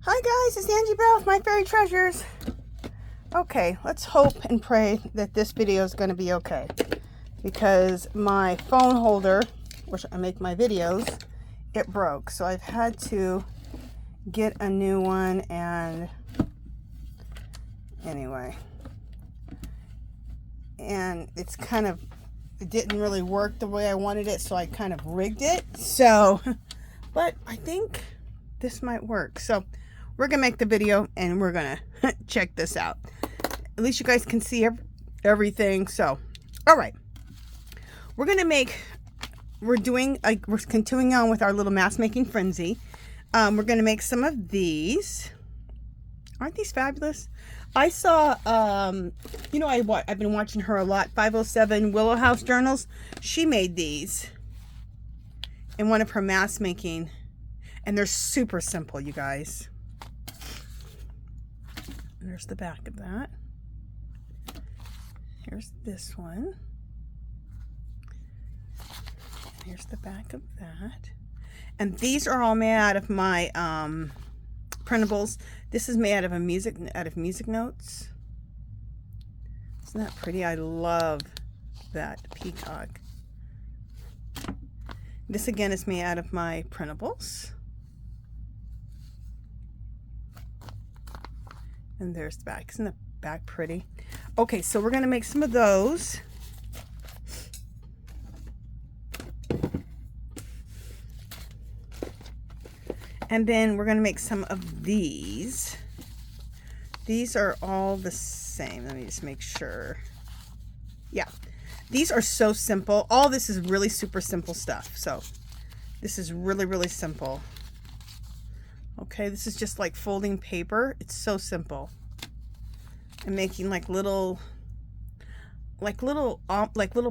Hi guys, it's Angie Bell with My Fairy Treasures. Okay, let's hope and pray that this video is going to be okay. Because my phone holder, which I make my videos, it broke. So I've had to get a new one, and anyway. And it's kind of, it didn't really work the way I wanted it, so I kind of rigged it. So, but I think this might work. So we're gonna make the video and we're gonna check this out. At least you guys can see everything. So, all right, we're continuing on with our little mask making frenzy. We're gonna make some of these. Aren't these fabulous? I saw, you know, I've been watching her a lot. 507 Willow House Journals. She made these in one of her mask making, and they're super simple, you guys. There's the back of that. Here's this one. Here's the back of that. And these are all made out of my printables. This is made out of music notes. Isn't that pretty? I love that peacock. This again is made out of my printables. And there's the back. Isn't the back pretty? Okay, so we're going to make some of those. And then we're going to make some of these. These are all the same. Let me just make sure. Yeah, these are so simple. All this is really super simple stuff. So this is really, really simple. Okay, this is just like folding paper. It's so simple. And making like little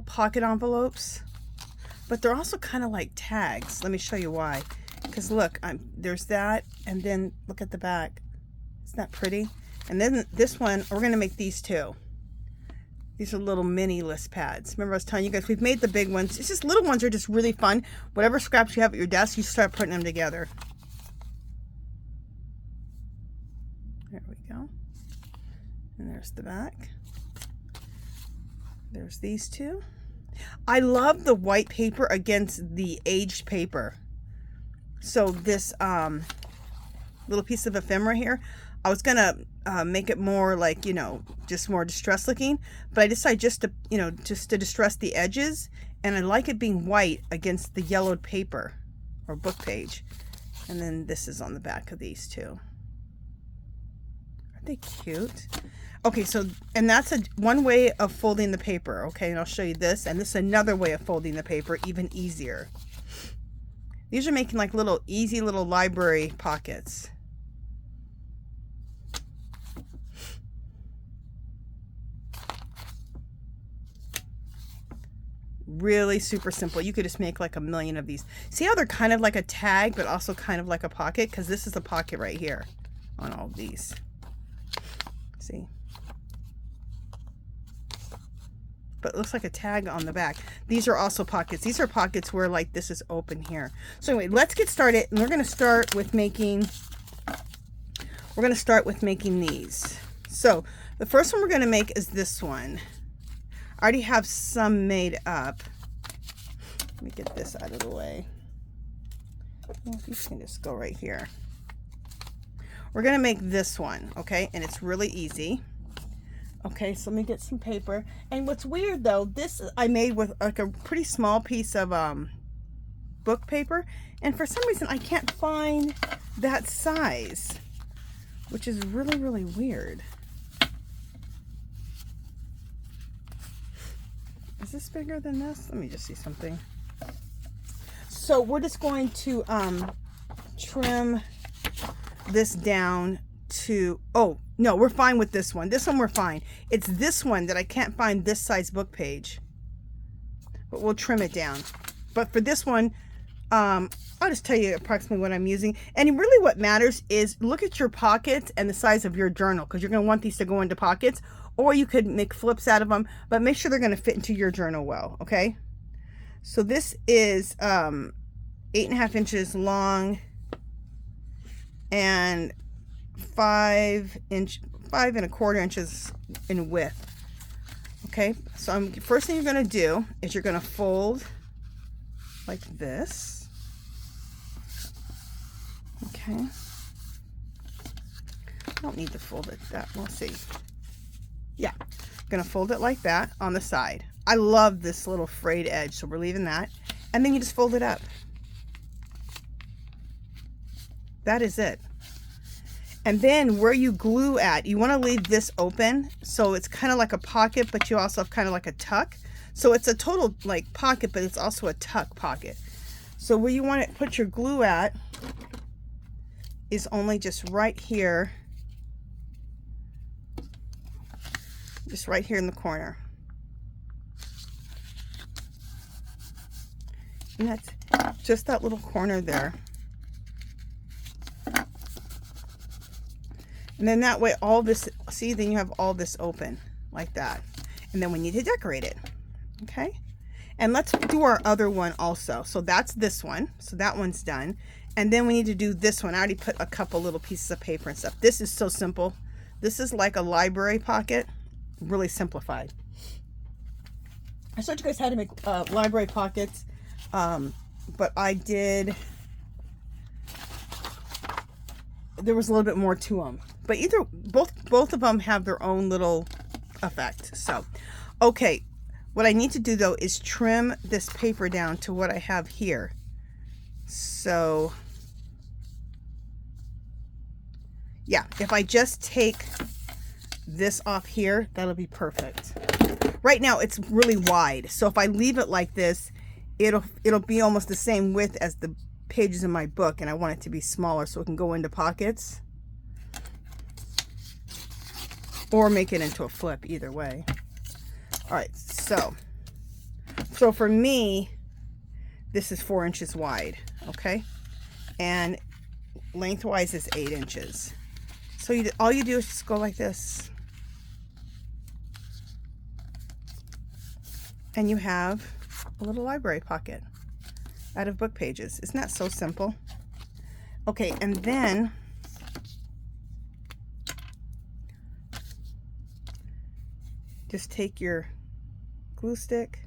pocket envelopes. But they're also kind of like tags. Let me show you why. Because look, there's that, and then look at the back. Isn't that pretty? And then this one, we're going to make these too. These are little mini list pads. Remember I was telling you guys, we've made the big ones. It's just little ones are just really fun. Whatever scraps you have at your desk, you start putting them together. There we go. And there's the back. There's these two. I love the white paper against the aged paper. So this little piece of ephemera here, I was gonna make it more like, you know, just more distressed looking, but I decided just to, you know, just to distress the edges, and I like it being white against the yellowed paper or book page. And then this is on the back of these two. Aren't they cute? Okay, so, and that's one way of folding the paper, okay, and I'll show you this, and this is another way of folding the paper, even easier. These are making like little, easy little library pockets. Really super simple. You could just make like a million of these. See how they're kind of like a tag, but also kind of like a pocket? Because this is a pocket right here on all of these. See? But it looks like a tag on the back. These are also pockets. These are pockets where like this is open here. So anyway, let's get started. And we're going to start with making these. So the first one we're going to make is this one. I already have some made up. Let me get this out of the way. Well, you can just go right here. We're going to make this one, okay? And it's really easy. Okay, so let me get some paper. And what's weird though, this I made with like a pretty small piece of book paper, and for some reason I can't find that size, which is really, really weird. Is this bigger than this? Let me just see something. So we're just going to trim this down to, oh no, we're fine with this one. This one we're fine. It's this one that I can't find this size book page, but we'll trim it down. But for this one, I'll just tell you approximately what I'm using. And really what matters is look at your pockets and the size of your journal, because you're going to want these to go into pockets, or you could make flips out of them, but make sure they're going to fit into your journal well, okay? So this is 8.5 inches long and 5 1/4 inches in width. Okay, so first thing you're going to do is you're going to fold like this. Okay, I don't need to fold it that, we'll see. Yeah, I'm going to fold it like that on the side. I love this little frayed edge, so we're leaving that. And then you just fold it up. That is it. And then where you glue at, you want to leave this open, so it's kind of like a pocket, but you also have kind of like a tuck. So it's a total like pocket, but it's also a tuck pocket. So where you want to put your glue at is only just right here. Just right here in the corner. And that's just that little corner there. And then that way all this, see, then you have all this open like that. And then we need to decorate it. Okay. And let's do our other one also. So that's this one. So that one's done. And then we need to do this one. I already put a couple little pieces of paper and stuff. This is so simple. This is like a library pocket. Really simplified. I showed you guys how to make library pockets. But I did, there was a little bit more to them, but both of them have their own little effect. So, okay, what I need to do though is trim this paper down to what I have here. So, yeah, if I just take this off here, that'll be perfect. Right now it's really wide, so if I leave it like this, it'll be almost the same width as the pages in my book, and I want it to be smaller so it can go into pockets or make it into a flip, either way. All right, so for me, this is 4 inches wide, okay, and lengthwise is 8 inches. So all you do is just go like this, and you have a little library pocket out of book pages. Isn't that so simple? Okay, and then just take your glue stick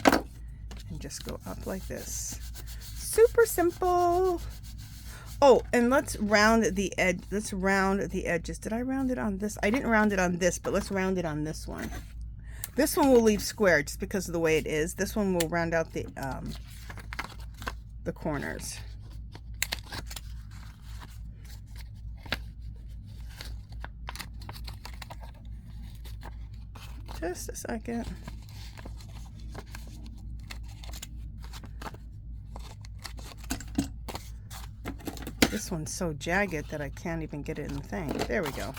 and just go up like this. Super simple. Oh, and let's round the edge. Let's round the edges. Did I round it on this? I didn't round it on this, but let's round it on this one. This one will leave square just because of the way it is. This one will round out the corners. Just a second. This one's so jagged that I can't even get it in the thing. There we go.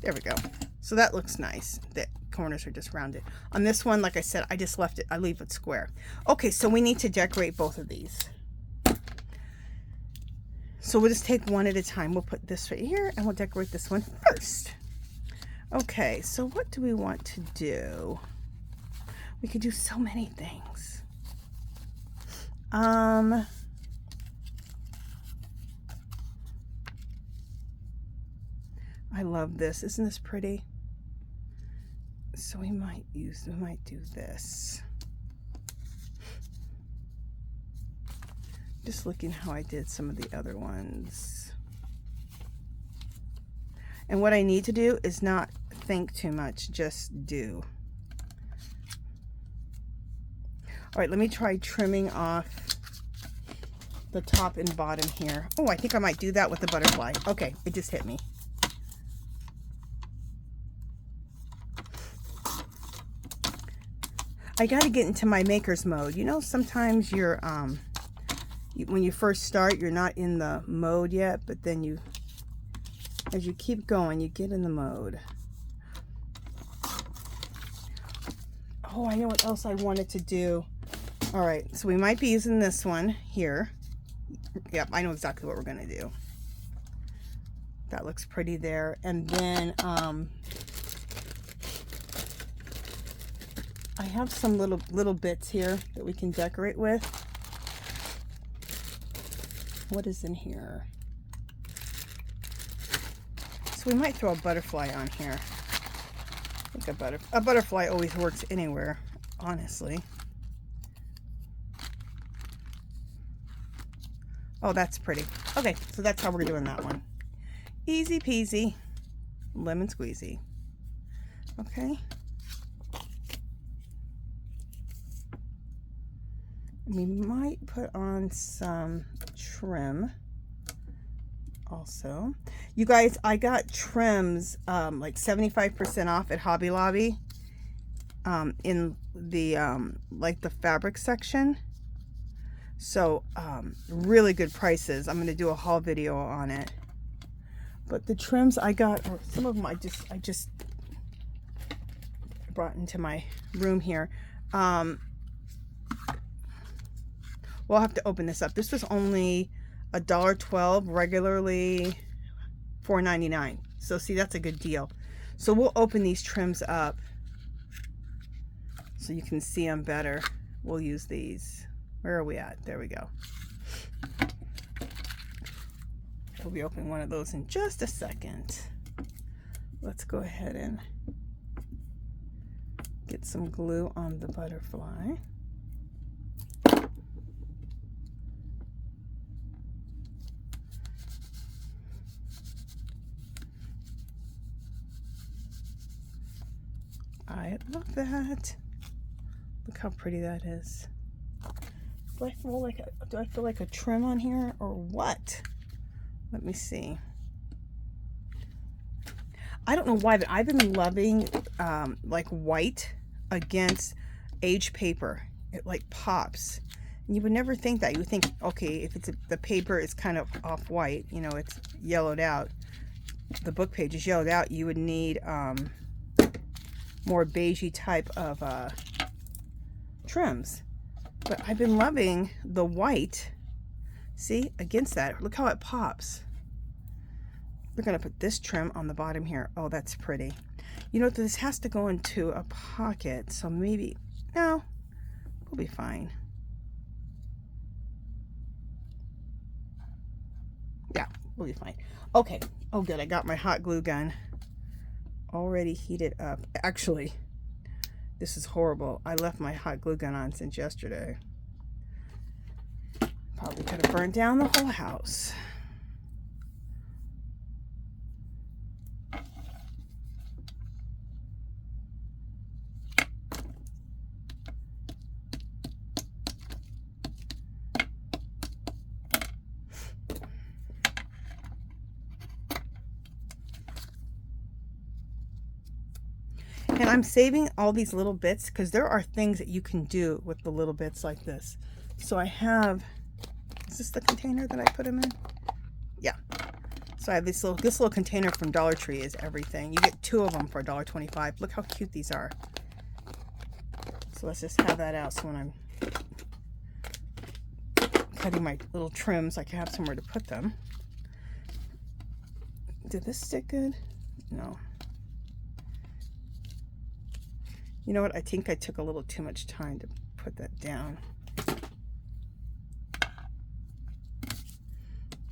There we go. So that looks nice. The corners are just rounded. On this one, like I said, I just left it, I leave it square. Okay, so we need to decorate both of these. So we'll just take one at a time. We'll put this right here and we'll decorate this one first. Okay, so what do we want to do? We could do so many things. I love this. Isn't this pretty? So we might do this. Just looking how I did some of the other ones. And what I need to do is not think too much, just do. All right, let me try trimming off the top and bottom here. Oh, I think I might do that with the butterfly. Okay, it just hit me. I got to get into my maker's mode. You know, sometimes you're, when you first start, you're not in the mode yet, but then as you keep going, you get in the mode. Oh, I know what else I wanted to do. All right, so we might be using this one here. Yep, I know exactly what we're going to do. That looks pretty there. And then, I have some little bits here that we can decorate with. What is in here? So we might throw a butterfly on here. I think a butterfly always works anywhere, honestly. Oh, that's pretty. Okay, so that's how we're doing that one. Easy peasy, lemon squeezy. Okay. We might put on some trim also. You guys, I got trims like 75% off at Hobby Lobby in the like the fabric section. So really good prices. I'm going to do a haul video on it. But the trims I got, or some of them I just brought into my room here. We'll have to open this up. This was only $1.12, regularly $4.99. So see, that's a good deal. So we'll open these trims up so you can see them better. We'll use these. Where are we at? There we go. We'll be opening one of those in just a second. Let's go ahead and get some glue on the butterfly. I love that. Look how pretty that is. Do I feel like a trim on here or what? Let me see. I don't know why, but I've been loving like white against aged paper. It like pops. And you would never think that. You would think, okay, if it's the paper is kind of off white, you know, it's yellowed out. The book page is yellowed out. You would need more beigey type of trims. But I've been loving the white. See, against that, look how it pops. We're gonna put this trim on the bottom here. Oh, that's pretty. You know, this has to go into a pocket, so maybe, no, we'll be fine. Yeah, we'll be fine. Okay, oh good, I got my hot glue gun already heated up. Actually, this is horrible. I left my hot glue gun on since yesterday. Probably could have burned down the whole house. And I'm saving all these little bits because there are things that you can do with the little bits like this. So I have, is this the container that I put them in? Yeah. So I have this little container from Dollar Tree is everything. You get 2 of them for $1.25. Look how cute these are. So let's just have that out so when I'm cutting my little trims, I can have somewhere to put them. Did this stick good? No. You know what? I think I took a little too much time to put that down.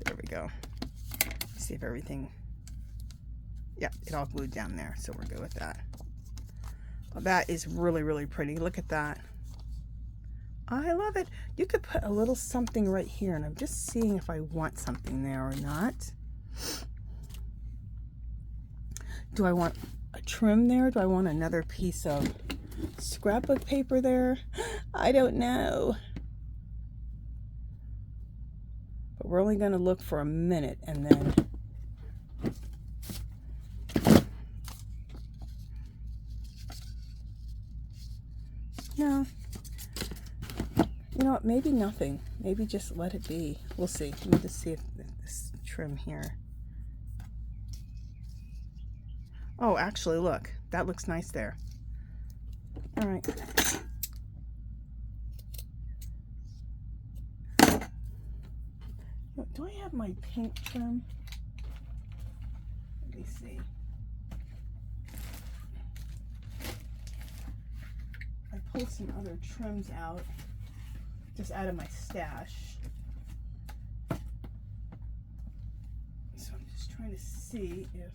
There we go. See if everything, yeah, it all glued down there, so we're good with that. Well, that is really, really pretty. Look at that. I love it. You could put a little something right here, and I'm just seeing if I want something there or not. Do I want a trim there? Do I want another piece of scrapbook paper there? I don't know. But we're only going to look for a minute and then no. You know what? Maybe nothing. Maybe just let it be. We'll see. Let me just see if this trim here. Oh, actually, look. That looks nice there. All right. Do I have my pink trim? Let me see. I pulled some other trims out, just out of my stash. trying to see if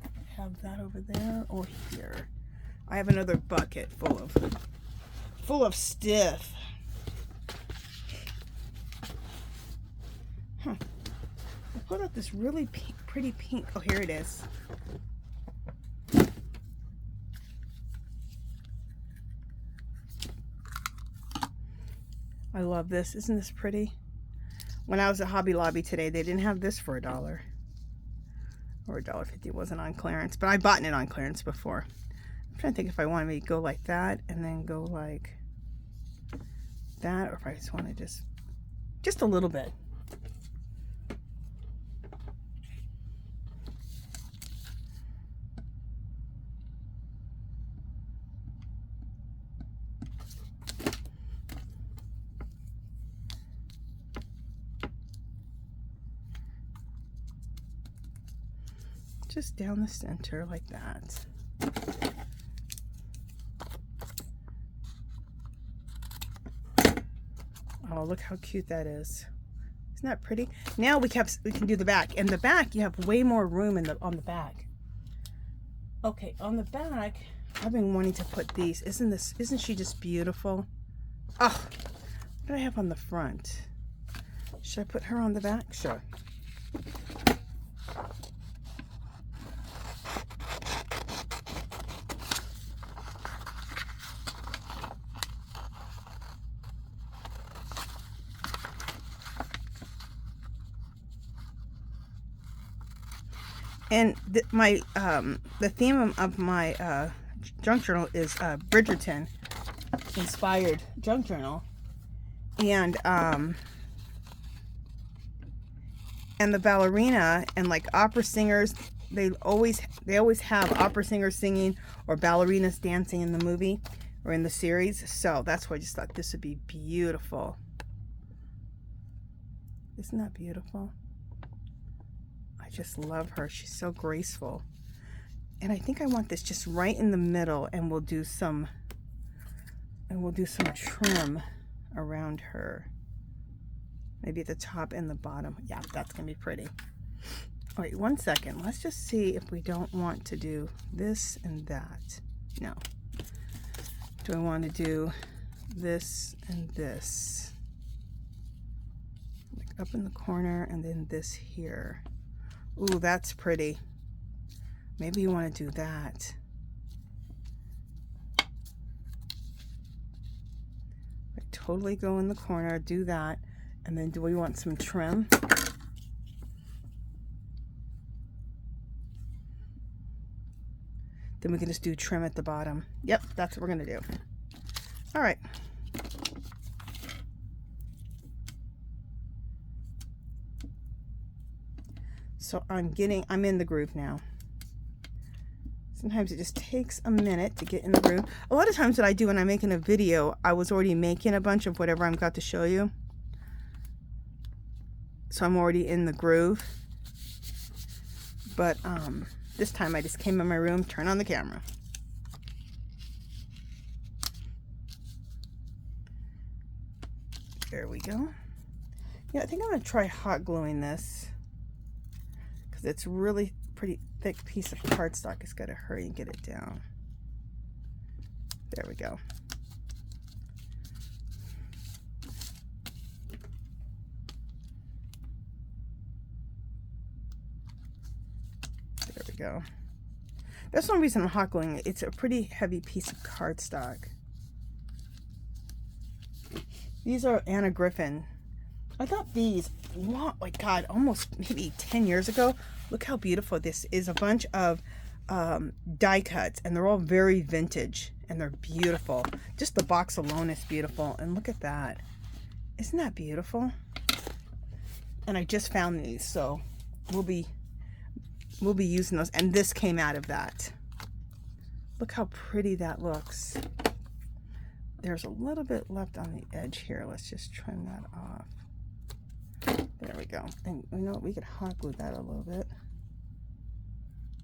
I have that over there or here. I have another bucket full of stiff. Huh. I pulled out this really pretty pink. Oh, here it is. I love this. Isn't this pretty? When I was at Hobby Lobby today, they didn't have this for $1 or $1.50. It wasn't on clearance, but I bought it on clearance before. I'm trying to think if I want to maybe go like that and then go like that, or if I just want to just a little bit. Just down the center like that. Oh, look how cute that is. Isn't that pretty? Now we can do the back. In the back, you have way more room on the back. Okay, on the back, I've been wanting to put these. Isn't she just beautiful? Oh, what do I have on the front? Should I put her on the back? Sure. And the theme of my junk journal is Bridgerton inspired junk journal, and the ballerina and like opera singers, they always have opera singers singing or ballerinas dancing in the movie or in the series. So that's why I just thought this would be beautiful. Isn't that beautiful? I just love her. She's so graceful. And I think I want this just right in the middle, and we'll do some trim around her. Maybe at the top and the bottom. Yeah, that's gonna be pretty. All right, 1 second. Let's just see if we don't want to do this and that. No. Do I want to do this and this? Like up in the corner, and then this here. Ooh, that's pretty. Maybe you want to do that. I totally go in the corner, do that, and then do we want some trim? Then we can just do trim at the bottom. Yep, that's what we're gonna do. All right. So I'm in the groove now. Sometimes it just takes a minute to get in the groove. A lot of times what I do when I'm making a video, I was already making a bunch of whatever I'm got to show you. So I'm already in the groove. But this time I just came in my room, turned on the camera. There we go. Yeah, I think I'm gonna try hot gluing this. It's really pretty thick piece of cardstock. It's got to hurry and get it down. There we go. There we go. That's one reason I'm hot gluing it. It's a pretty heavy piece of cardstock. These are Anna Griffin. I got these, oh my God, almost maybe 10 years ago. Look how beautiful this is. A bunch of die cuts, and they're all very vintage, and they're beautiful. Just the box alone is beautiful, and look at that. Isn't that beautiful? And I just found these, so we'll be using those, and this came out of that. Look how pretty that looks. There's a little bit left on the edge here. Let's just trim that off. There we go. And you know what? We could hot glue that a little bit.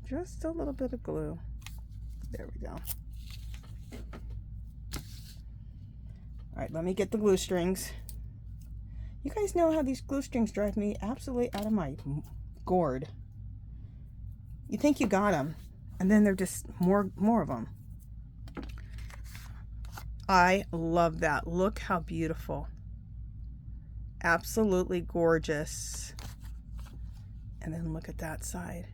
Just a little bit of glue. There we go. All right, let me get the glue strings. You guys know how these glue strings drive me absolutely out of my gourd. You think you got them, and then they're just more of them. I love that. Look how beautiful. Absolutely gorgeous. And then look at that side.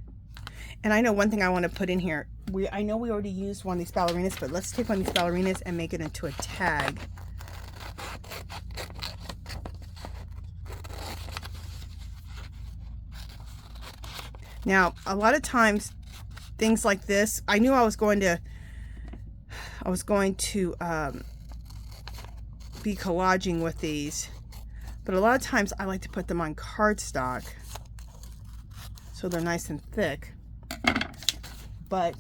And I know one thing I want to put in here. I know we already used one of these ballerinas, but let's take one of these ballerinas and make it into a tag. Now, a lot of times, things like this, I knew I was going to be collaging with these, but a lot of times I like to put them on cardstock so they're nice and thick, but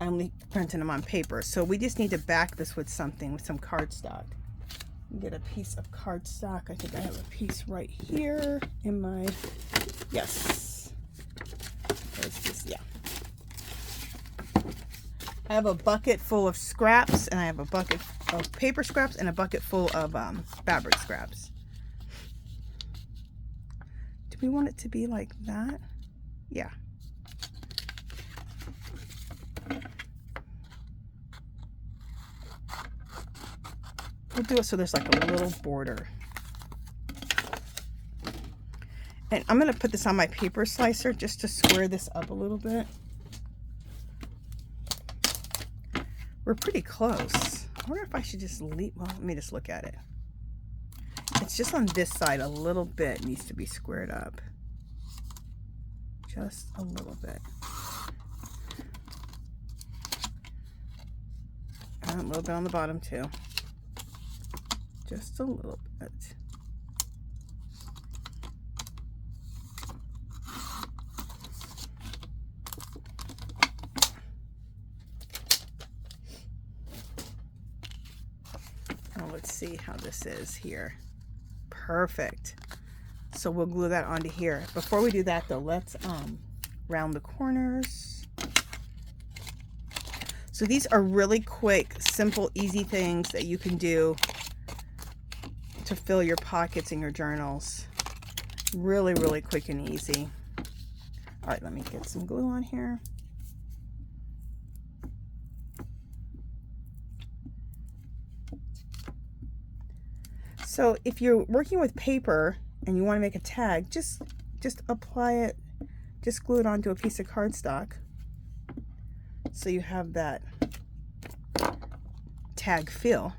I'm only printing them on paper. So we just need to back this with something, with some cardstock. Get a piece of cardstock. I think I have a piece right here in my, yes. There's this, yeah. I have a bucket full of scraps, and I have a bucket of paper scraps and a bucket full of fabric scraps. Do we want it to be like that? Yeah. We'll do it so there's like a little border. And I'm going to put this on my paper slicer just to square this up a little bit. We're pretty close. I wonder if I should just leave. Well, let me just look at it. It's just on this side a little bit needs to be squared up. Just a little bit. And a little bit on the bottom too. Just a little bit. Now let's see how this is here. Perfect. So we'll glue that onto here. Before we do that though, let's round the corners. So these are really quick, simple, easy things that you can do to fill your pockets in your journals. Really, really quick and easy. All right, let me get some glue on here. So if you're working with paper and you want to make a tag, just apply it, just glue it onto a piece of cardstock so you have that tag feel.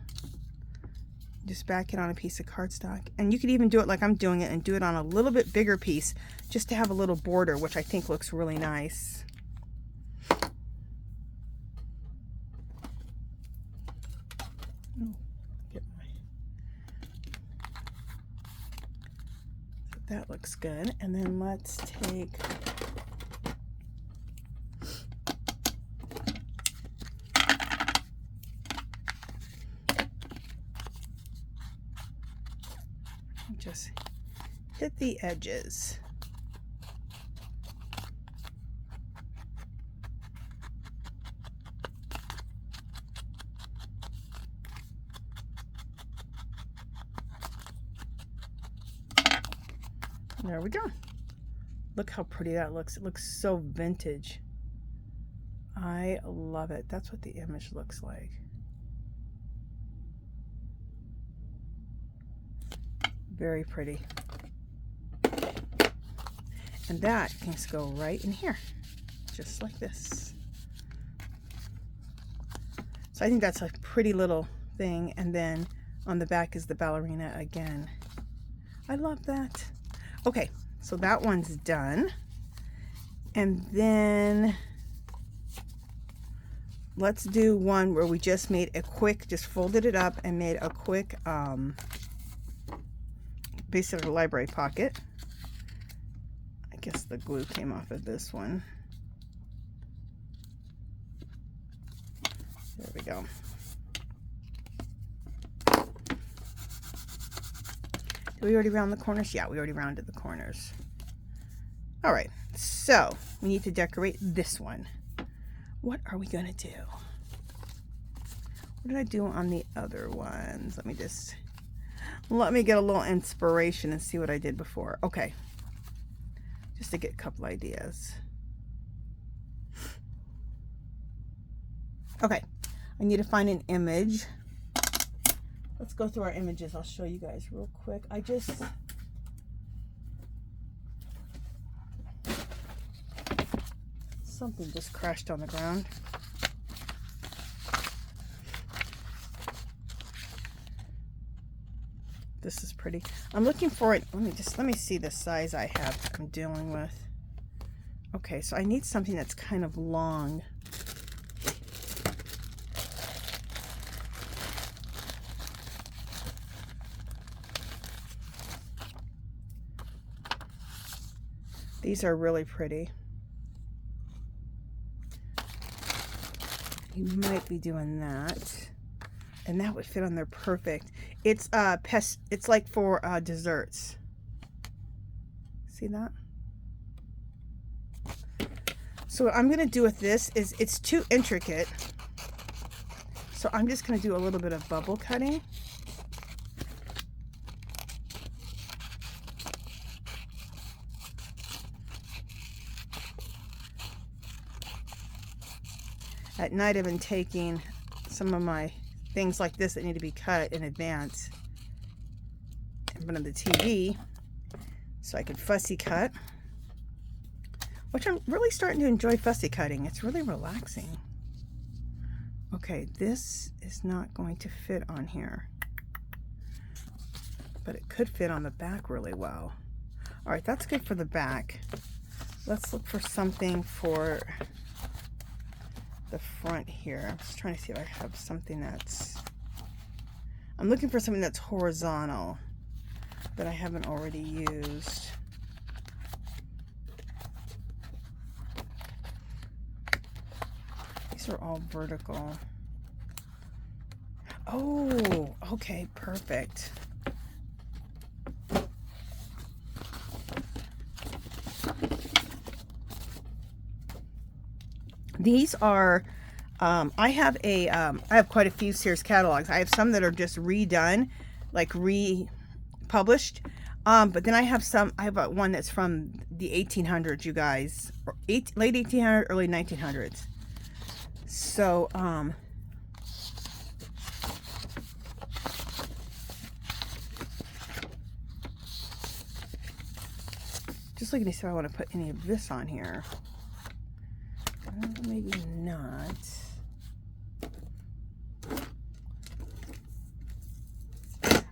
Just back it on a piece of cardstock, and you could even do it like I'm doing it and do it on a little bit bigger piece just to have a little border, which I think looks really nice. That looks good. And then let's take just hit the edges. There we go. Look how pretty that looks. It looks so vintage. I love it. That's what the image looks like. Very pretty. And that can just go right in here, just like this. So I think that's a pretty little thing. And then on the back is the ballerina again. I love that. Okay, so that one's done. And then let's do one where we just made a quick, just folded it up and made a quick basically a library pocket. I guess the glue came off of this one. There we go. Did we already round the corners? Yeah, we already rounded the corners. All right, so we need to decorate this one. What are we gonna do? What did I do on the other ones? Let me get a little inspiration and see what I did before. Okay, just to get a couple ideas. Okay, I need to find an image. Let's go through our images. I'll show you guys real quick. Something just crashed on the ground. This is pretty. I'm looking for it. Let me see the size I'm dealing with. Okay, so I need something that's kind of long. These are really pretty. You might be doing that, and that would fit on there perfect. It's it's like for desserts. See that? So what I'm gonna do with this is, it's too intricate, so I'm just gonna do a little bit of bubble cutting. At night I've been taking some of my things like this that need to be cut in advance in front of the TV so I could fussy cut, which I'm really starting to enjoy fussy cutting. It's really relaxing. Okay, this is not going to fit on here, but it could fit on the back really well. All right, that's good for the back. Let's look for something for the front here. I'm just trying to see if I have something I'm looking for something that's horizontal that I haven't already used. These are all vertical. Oh, okay, perfect. These are, I have quite a few Sears catalogs. I have some that are just redone, like republished. But then I have one that's from the 1800s, you guys, late 1800s, early 1900s. So, just looking to see if I want to put any of this on here. Maybe not.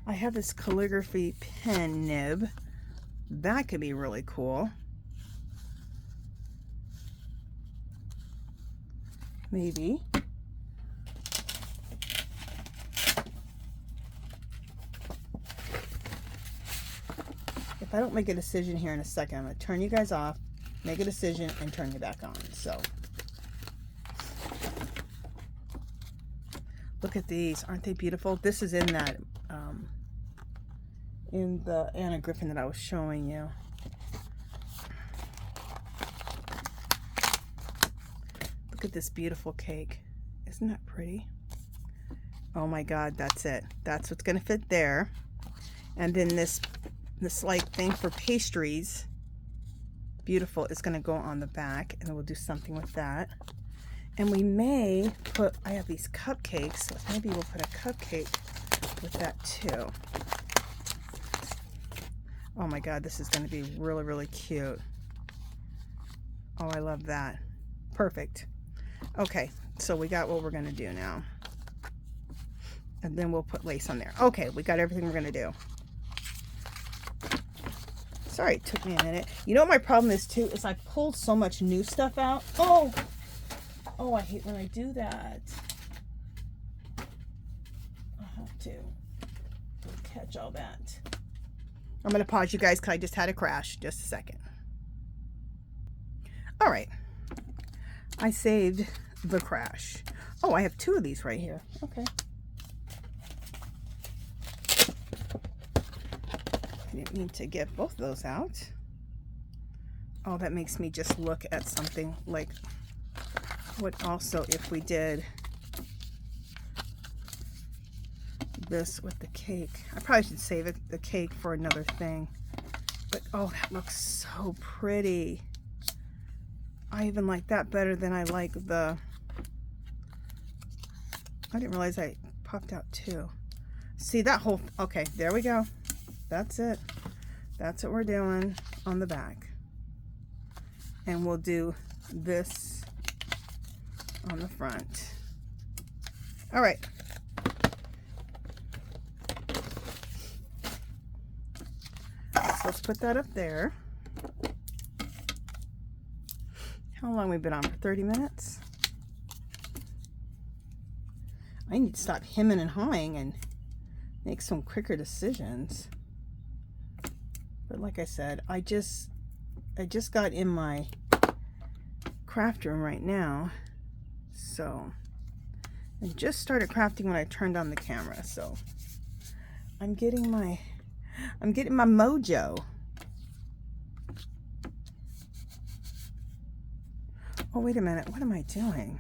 I have this calligraphy pen nib. That could be really cool. Maybe. If I don't make a decision here in a second, I'm going to turn you guys off, make a decision, and turn you back on. So, look at these. Aren't they beautiful? This is in that, in the Anna Griffin that I was showing you. Look at this beautiful cake. Isn't that pretty? Oh my God, that's it. That's what's going to fit there. And then this like thing for pastries, beautiful, is going to go on the back, and then we'll do something with that. And we may put, I have these cupcakes, so maybe we'll put a cupcake with that too. Oh my God, this is going to be really, really cute. Oh, I love that. Perfect. Okay, so we got what we're going to do now. And then we'll put lace on there. Okay, we got everything we're going to do. Sorry, it took me a minute. You know what my problem is too? Is I pulled so much new stuff out. Oh, I hate when I do that. I have to catch all that. I'm going to pause you guys because I just had a crash. Just a second. All right. I saved the crash. Oh, I have two of these right here. Okay. I didn't need to get both of those out. Oh, that makes me just look at something like what also if we did this with the cake. I probably should save the cake for another thing. But oh, that looks so pretty. I even like that better than I like the, I didn't realize I popped out too. See that whole, okay, there we go. That's it. That's what we're doing on the back. And we'll do this on the front. All right. So let's put that up there. How long have we been on? For 30 minutes? I need to stop hemming and hawing and make some quicker decisions. But like I said, I just got in my craft room right now. So I just started crafting when I turned on the camera. So I'm getting my mojo. Oh, wait a minute. What am I doing?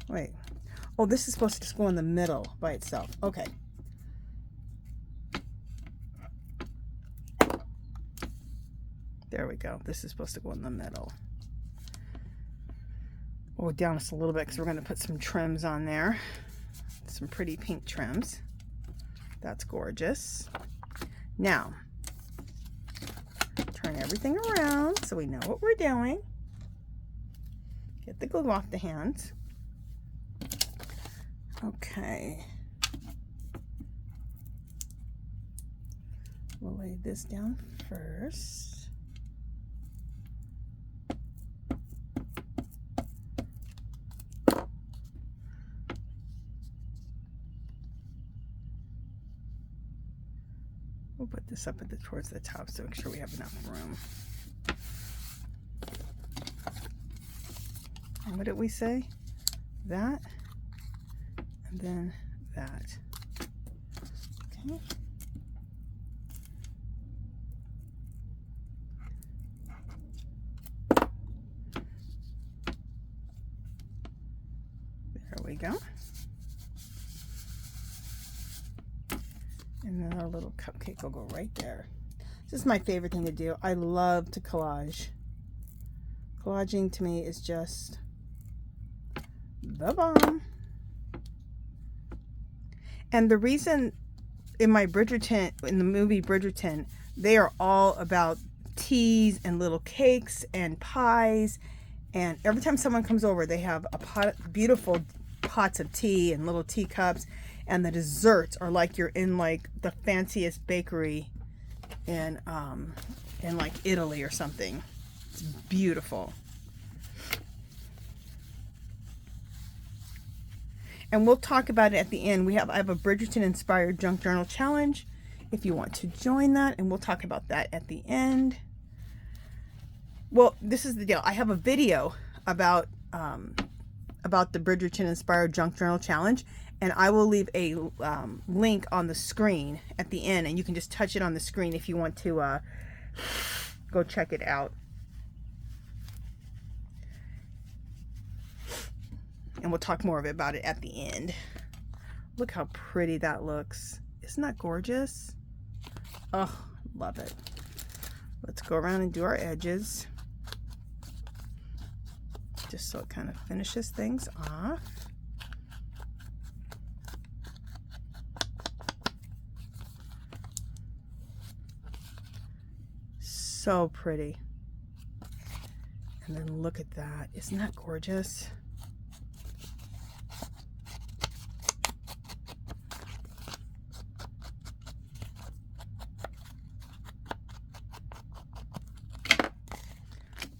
Wait. Oh, this is supposed to just go in the middle by itself. Okay. There we go. This is supposed to go in the middle. We'll down just a little bit because we're going to put some trims on there. Some pretty pink trims. That's gorgeous. Now, turn everything around so we know what we're doing. Get the glue off the hands. Okay. We'll lay this down first. We'll put this up towards the top so make sure we have enough room. And what did we say? That, and then that. Okay. There we go. And then our little cupcake will go right there. This is my favorite thing to do. I love to collage. Collaging to me is just the bomb. And the reason in my Bridgerton, in the movie Bridgerton, they are all about teas and little cakes and pies. And every time someone comes over, they have a pot, beautiful pots of tea and little teacups. And the desserts are like you're in like the fanciest bakery in like Italy or something. It's beautiful. And we'll talk about it at the end. I have a Bridgerton inspired junk journal challenge if you want to join that, and we'll talk about that at the end. Well, this is the deal. I have a video about the Bridgerton inspired junk journal challenge. And I will leave a link on the screen at the end, and you can just touch it on the screen if you want to go check it out. And we'll talk more about it at the end. Look how pretty that looks. Isn't that gorgeous? Oh, love it. Let's go around and do our edges. Just so it kind of finishes things off. So pretty. And then look at that. Isn't that gorgeous?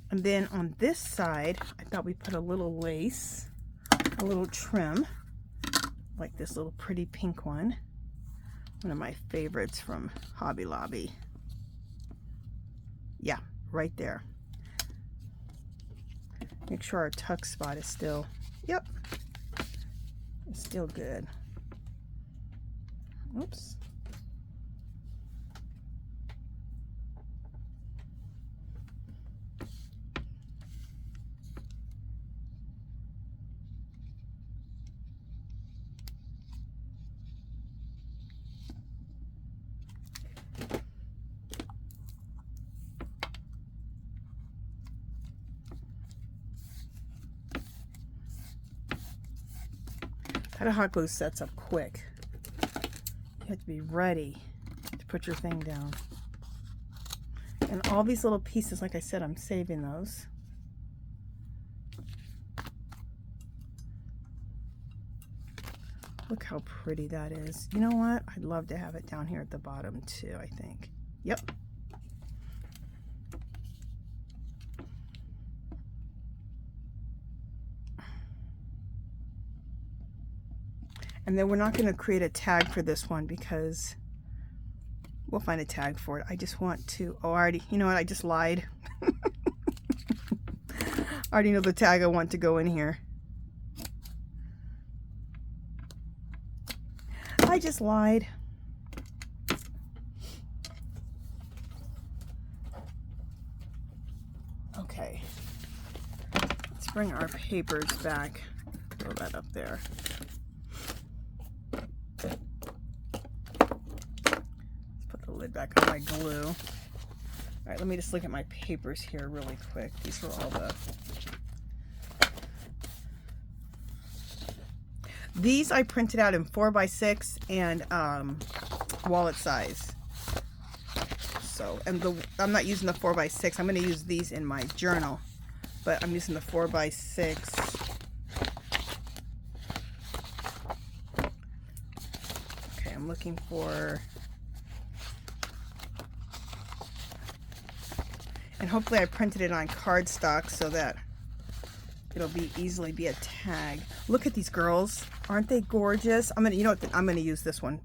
And then on this side, I thought we put a little lace, a little trim, like this little pretty pink one. One of my favorites from Hobby Lobby. Yeah, right there. Make sure our tuck spot is still, yep, it's still good. Oops. How do hot glue sets up quick? You have to be ready to put your thing down. And all these little pieces, like I said, I'm saving those. Look how pretty that is. You know what? I'd love to have it down here at the bottom too, I think. Yep. And then we're not going to create a tag for this one because we'll find a tag for it. I just want to, oh, I already, you know what? I just lied. I already know the tag I want to go in here. I just lied. Okay. Let's bring our papers back. Throw that up there. Lid back on my glue. All right, let me just look at my papers here really quick. These are all the... These I printed out in 4x6 and wallet size. So, and I'm not using the 4x6. I'm going to use these in my journal, but I'm using the 4x6. Okay, I'm looking for... And hopefully I printed it on cardstock so that it'll easily be a tag. Look at these girls. Aren't they gorgeous? You know what? I'm gonna use this one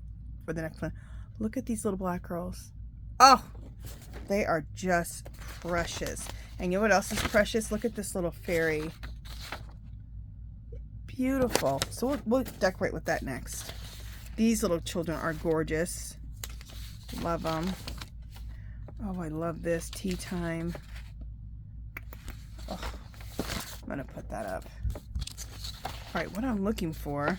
for the next one. Look at these little black girls. Oh, they are just precious. And you know what else is precious? Look at this little fairy. Beautiful. So we'll decorate with that next. These little children are gorgeous. Love them. Oh, I love this. Tea time. Oh, I'm going to put that up. All right, what I'm looking for.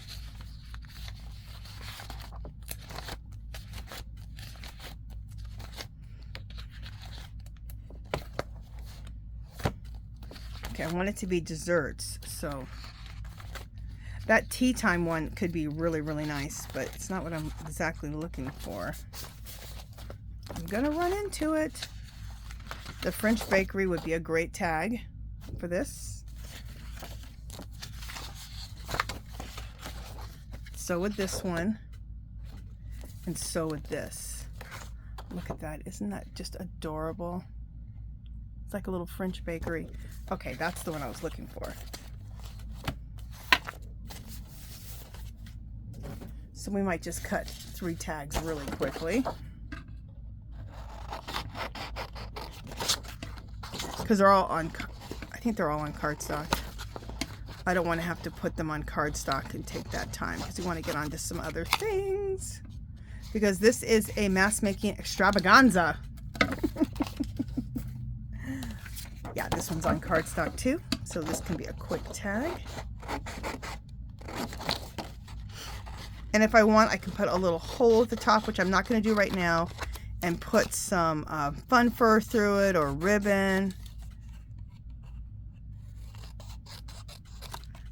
Okay, I want it to be desserts. So that tea time one could be really, really nice, but it's not what I'm exactly looking for. I'm gonna run into it. The French bakery would be a great tag for this. So would this one. And so would this. Look at that. Isn't that just adorable? It's like a little French bakery. Okay, that's the one I was looking for. So we might just cut 3 tags really quickly. Because they're all on, I think they're all on cardstock. I don't want to have to put them on cardstock and take that time because we want to get on to some other things. Because this is a mass making extravaganza. Yeah, this one's on cardstock too. So this can be a quick tag. And if I want, I can put a little hole at the top, which I'm not going to do right now, and put some fun fur through it or ribbon.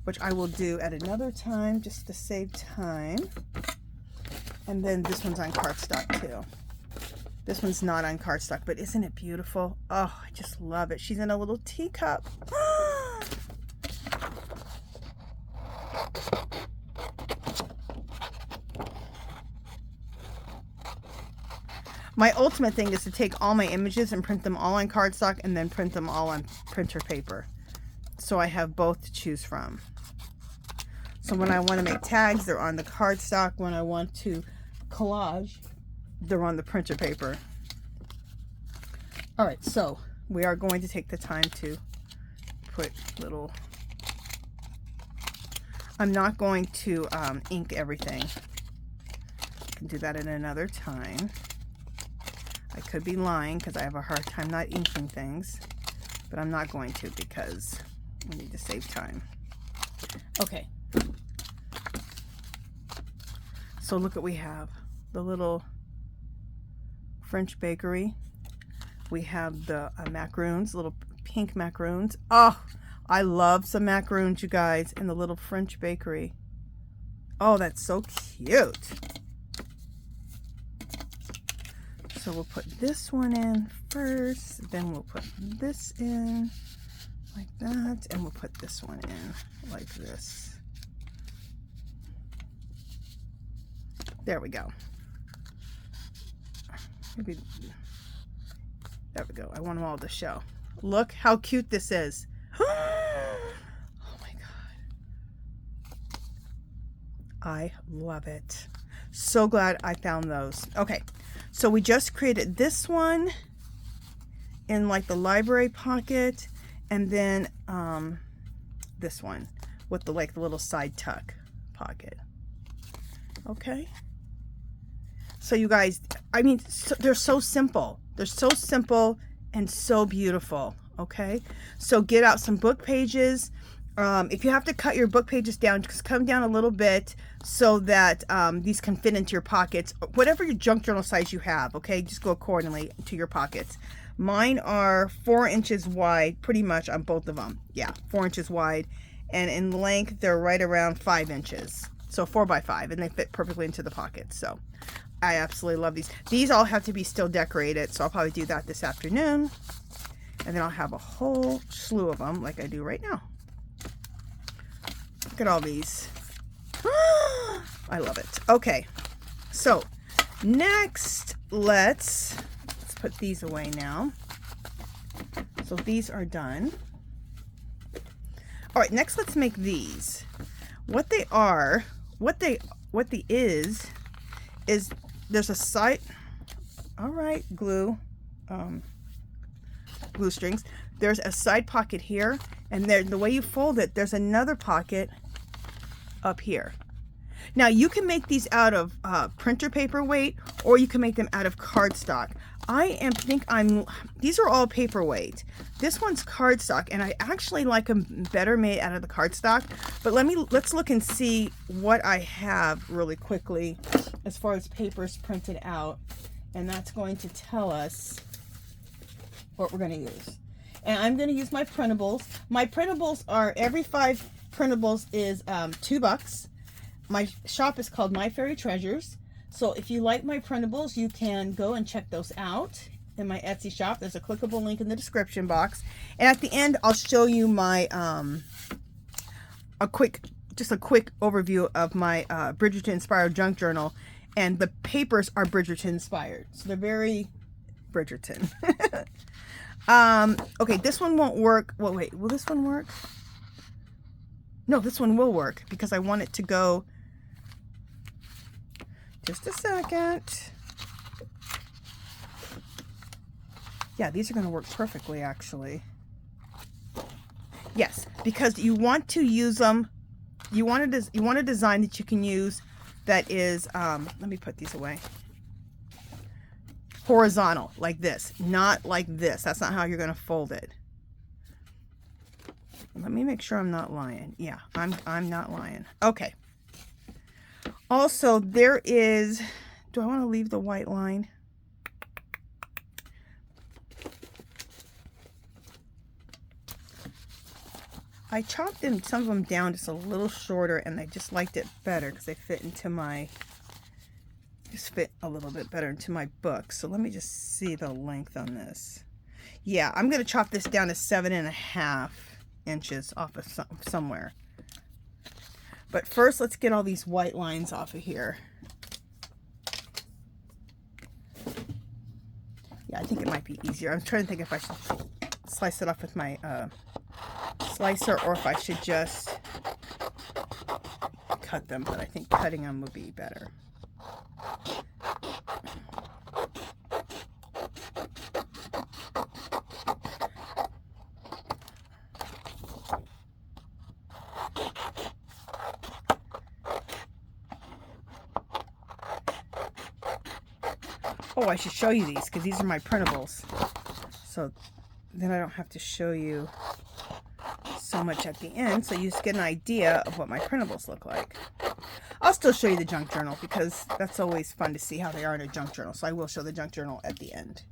Which I will do at another time just to save time. And then this one's on cardstock too. This one's not on cardstock, but isn't it beautiful? Oh, I just love it. She's in a little teacup. My ultimate thing is to take all my images and print them all on cardstock and then print them all on printer paper. So I have both to choose from. So when I want to make tags, they're on the cardstock. When I want to collage, they're on the printer paper. All right, so we are going to take the time to put little... I'm not going to ink everything. I can do that at another time. I could be lying because I have a hard time not inking things, but I'm not going to because we need to save time. Okay. So look what we have. The little French bakery. We have the macaroons, little pink macaroons. Oh, I love some macaroons, you guys, in the little French bakery. Oh, that's so cute. So we'll put this one in first, then we'll put this in like that, and we'll put this one in like this. There we go. Maybe, there we go. I want them all to show. Look how cute this is. Oh my God. I love it. So glad I found those. Okay. So we just created this one in like the library pocket, and then this one with the like the little side tuck pocket. Okay. So you guys, I mean, they're so simple. They're so simple and so beautiful. Okay. So get out some book pages. If you have to cut your book pages down, just come down a little bit so that these can fit into your pockets, whatever your junk journal size you have. Okay, just go accordingly to your pockets. Mine are 4 inches wide, pretty much on both of them. Yeah, 4 inches wide, and in length they're right around 5 inches. So 4 by 5, and they fit perfectly into the pockets. So I absolutely love these. These all have to be still decorated, so I'll probably do that this afternoon, and then I'll have a whole slew of them like I do right now. Look at all these. I love it. Okay, so next let's put these away now. So these are done. All right, next let's make these. What they are, what they is there's a side, all right, glue strings. There's a side pocket here, and there, the way you fold it, there's another pocket up here. Now you can make these out of printer paper weight, or you can make them out of cardstock. These are all paperweight. This one's cardstock, and I actually like them better made out of the cardstock. But let's look and see what I have really quickly as far as papers printed out, and that's going to tell us what we're going to use. And I'm going to use my printables. My printables are, every 5 printables is $2. My shop is called My Fairy Treasures. So if you like my printables, you can go and check those out in my Etsy shop. There's a clickable link in the description box. And at the end, I'll show you my a quick overview of my Bridgerton inspired junk journal. And the papers are Bridgerton inspired. So they're very Bridgerton. Okay, this one won't work. Well, wait, will this one work? No, this one will work because I want it to go. Just a second. Yeah, these are going to work perfectly, actually. Yes, because you want to use them. You want a design that you can use that is, let me put these away. Horizontal, like this, not like this. That's not how you're going to fold it. Let me make sure I'm not lying. Yeah, I'm not lying. Okay. Also, there is, do I want to leave the white line? I chopped some of them down just a little shorter, and I just liked it better because they fit into my, just fit a little bit better into my book. So let me just see the length on this. Yeah, I'm going to chop this down to 7.5 inches off of somewhere. But first, let's get all these white lines off of here. Yeah, I think it might be easier. I'm trying to think if I should slice it off with my slicer, or if I should just cut them. But I think cutting them would be better. Oh, I should show you these because these are my printables. So then I don't have to show you so much at the end. So you just get an idea of what my printables look like. I'll still show you the junk journal because that's always fun to see how they are in a junk journal. So I will show the junk journal at the end.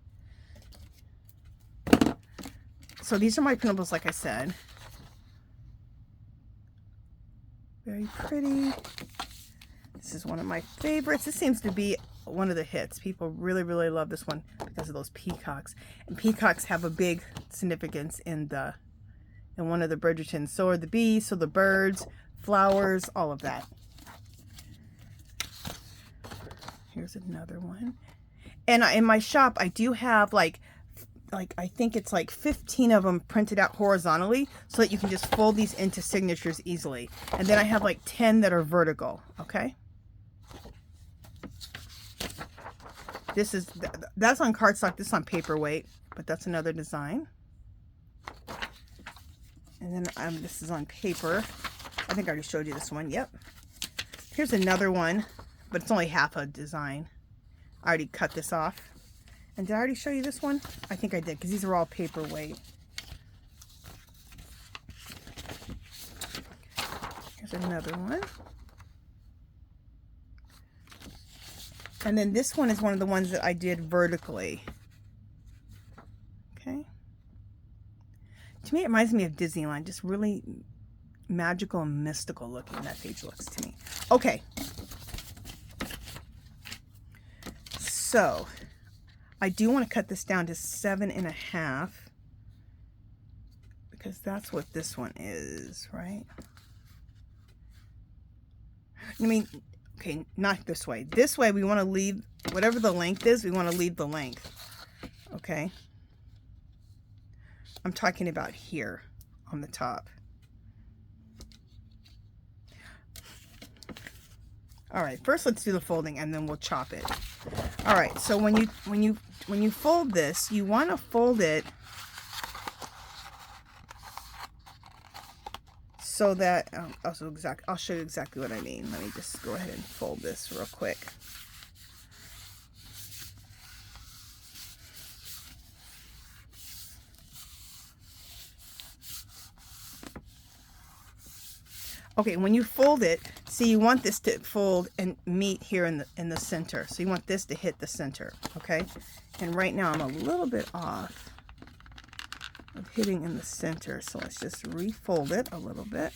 So these are my printables, like I said. Very pretty. This is one of my favorites. This seems to be one of the hits. People really, really love this one because of those peacocks. And peacocks have a big significance in one of the Bridgertons. So are the bees, so the birds, flowers, all of that. Here's another one. And in my shop, I do have like I think it's like 15 of them printed out horizontally so that you can just fold these into signatures easily. And then I have like 10 that are vertical, okay? That's on cardstock, this is on paperweight, but that's another design. And then this is on paper. I think I already showed you this one, yep. Here's another one, but it's only half a design. I already cut this off. And did I already show you this one? I think I did, because these are all paperweight. Here's another one. And then this one is one of the ones that I did vertically. Okay. To me, it reminds me of Disneyland. Just really magical and mystical looking that page looks to me. Okay. So, I do want to cut this down to 7.5 because that's what this one is, right? I mean, okay, not this way. This way we want to leave, whatever the length is, we want to leave the length, okay? I'm talking about here on the top. All right, first let's do the folding and then we'll chop it. All right, so when you fold this, you want to fold it so that I'll show you exactly what I mean. Let me just go ahead and fold this real quick. Okay, when you fold it, see, you want this to fold and meet here in the center. So you want this to hit the center, okay? And right now I'm a little bit off of hitting in the center. So let's just refold it a little bit.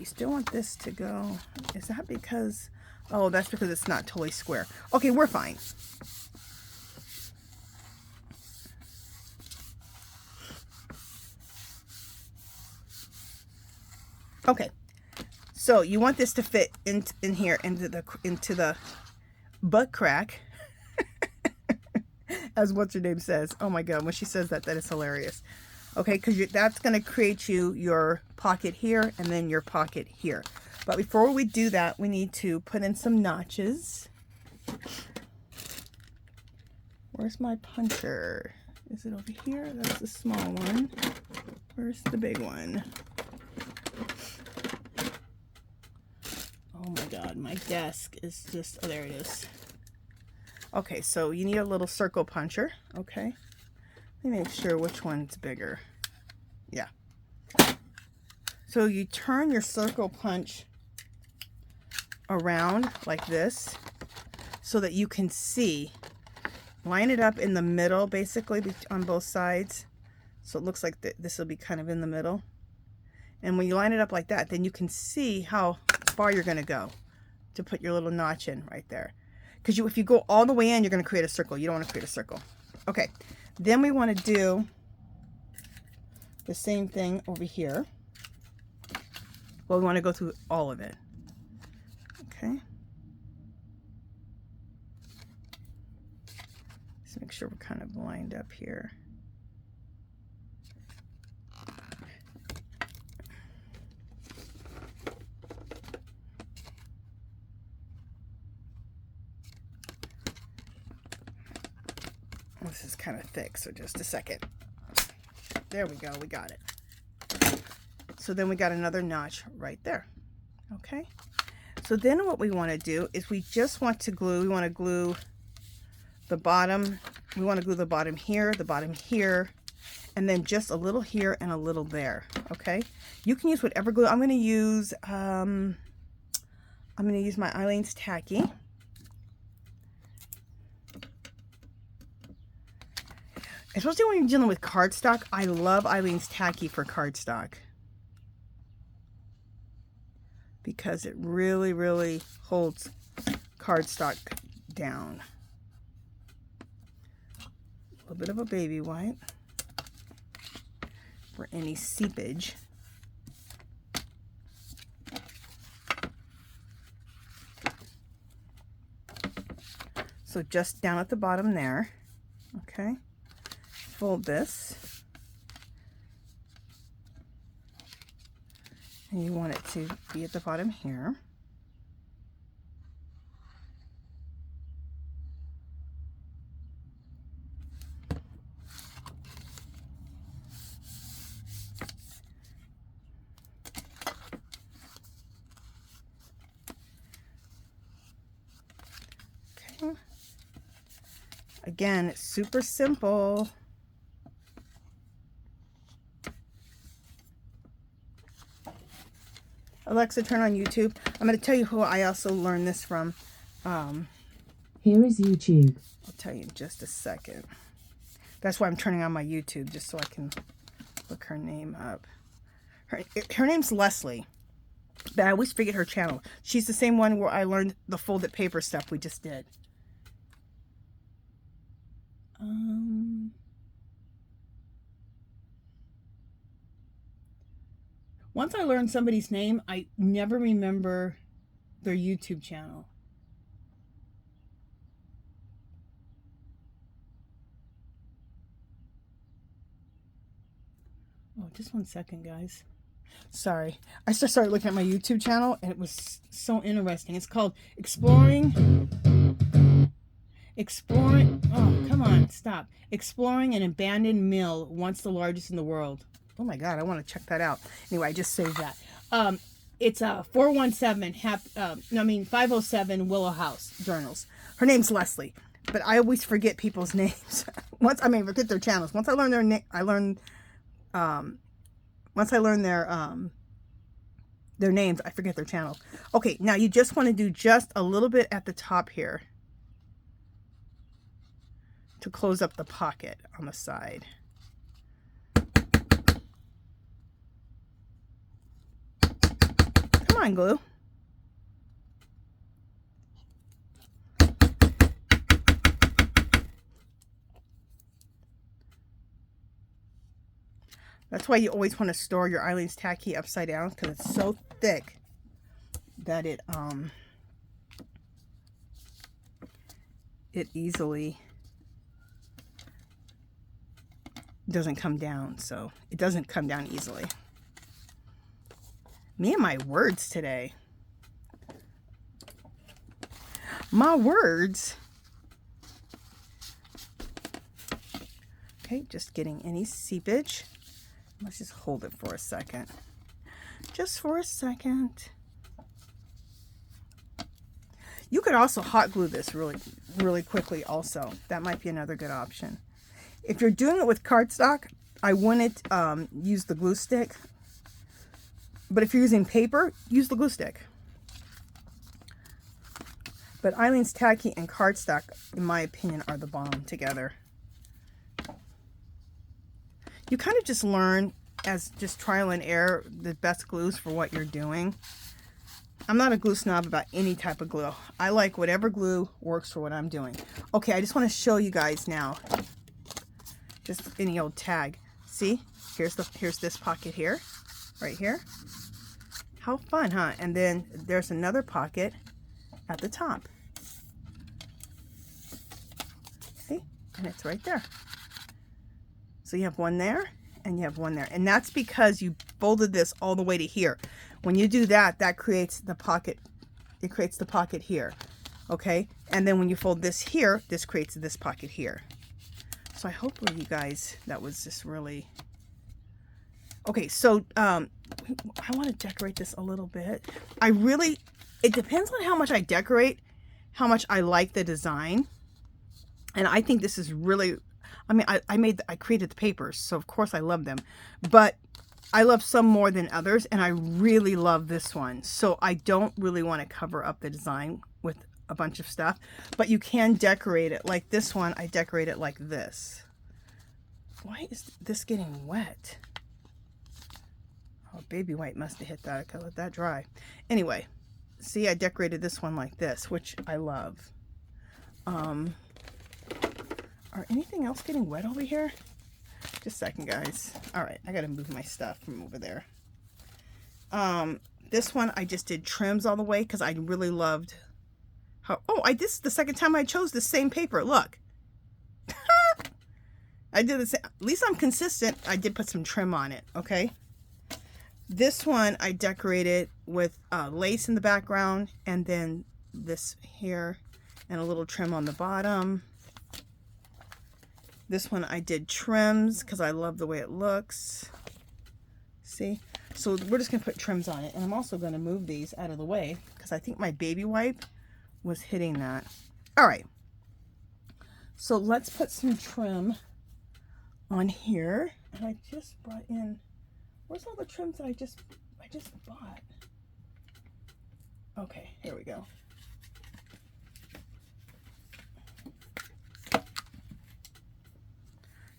You still want this to go. Is that because, oh, that's because it's not totally square. Okay, we're fine. Okay, so you want this to fit in here into the butt crack, as what's her name says. Oh my God, when she says that, that is hilarious. Okay, because that's going to create your pocket here and then your pocket here. But before we do that, we need to put in some notches. Where's my puncher? Is it over here? That's the small one. Where's the big one? Oh my God, my desk is just, oh, there it is. Okay, so you need a little circle puncher, okay? Let me make sure which one's bigger. Yeah. So you turn your circle punch around like this so that you can see. Line it up in the middle, basically, on both sides. So it looks like this will be kind of in the middle. And when you line it up like that, then you can see how far you're going to go to put your little notch in right there. Because if you go all the way in, you're going to create a circle. You don't want to create a circle. Okay, then we want to do the same thing over here. Well, we want to go through all of it. Okay. Just make sure we're kind of lined up here. This is kind of thick, so just a second. There we go, we got it. So then we got another notch right there. Okay, so then what we want to do is we just want to glue, we want to glue the bottom, we want to glue the bottom here, and then just a little here and a little there. Okay, you can use whatever glue. I'm going to use my Eileen's Tacky. Especially when you're dealing with cardstock, I love Eileen's Tacky for cardstock. Because because it really, really holds cardstock down. A little bit of a baby wipe for any seepage. So just down at the bottom there, okay? Fold this. And you want it to be at the bottom here. Okay. Again, it's super simple. Alexa, turn on YouTube. I'm going to tell you who I also learned this from. Here is YouTube. I'll tell you in just a second. That's why I'm turning on my YouTube, just so I can look her name up. Her name's Leslie, but I always forget her channel. She's the same one where I learned the folded paper stuff we just did. Once I learn somebody's name, I never remember their YouTube channel. Oh, just one second, guys. Sorry. I just started looking at my YouTube channel, and it was so interesting. It's called Exploring... Oh, come on, stop. Exploring an Abandoned Mill, once the largest in the world. Oh my God, I want to check that out. Anyway, I just saved that. It's 507 Willow House Journals. Her name's Leslie, but I always forget people's names. Forget their channels. Once I learn their name, once I learn their names, I forget their channels. Okay, now you just want to do just a little bit at the top here to close up the pocket on the side. Come on, glue. That's why you always want to store your Eileen's Tacky upside down, because it's so thick that it easily doesn't come down. So it doesn't come down easily. Me and my words today. My words. Okay, just getting any seepage. Let's just hold it for a second. Just for a second. You could also hot glue this really quickly also. That might be another good option. If you're doing it with cardstock, I wouldn't use the glue stick. But if you're using paper, use the glue stick. But Eileen's Tacky and cardstock, in my opinion, are the bomb together. You kind of just learn as just trial and error the best glues for what you're doing. I'm not a glue snob about any type of glue. I like whatever glue works for what I'm doing. Okay, I just want to show you guys now. Just any old tag. See? Here's this pocket here. Right here. How fun, huh? And then there's another pocket at the top. See? And it's right there. So you have one there and you have one there. And that's because you folded this all the way to here. When you do that, that creates the pocket. It creates the pocket here. Okay? And then when you fold this here, this creates this pocket here. So I hope you guys, that was just really... Okay, so I want to decorate this a little bit. It depends on how much I decorate, how much I like the design. And I think this is really, I created the papers, so of course I love them. But I love some more than others, and I really love this one. So I don't really want to cover up the design with a bunch of stuff. But you can decorate it. Like this one, I decorate it like this. Why is this getting wet? Oh, baby white must have hit that. I could let that dry. Anyway, see, I decorated this one like this, which I love. Are anything else getting wet over here? Just a second, guys. All right, I gotta move my stuff from over there. This one I just did trims all the way because I really loved how. Oh, this is the second time I chose the same paper. Look, I did the same. At least I'm consistent. I did put some trim on it. Okay. This one I decorated with lace in the background, and then this here, and a little trim on the bottom. This one I did trims because I love the way it looks. See? So we're just going to put trims on it. And I'm also going to move these out of the way because I think my baby wipe was hitting that. All right. So let's put some trim on here. And I just brought in, where's all the trims that I just bought? Okay, here we go.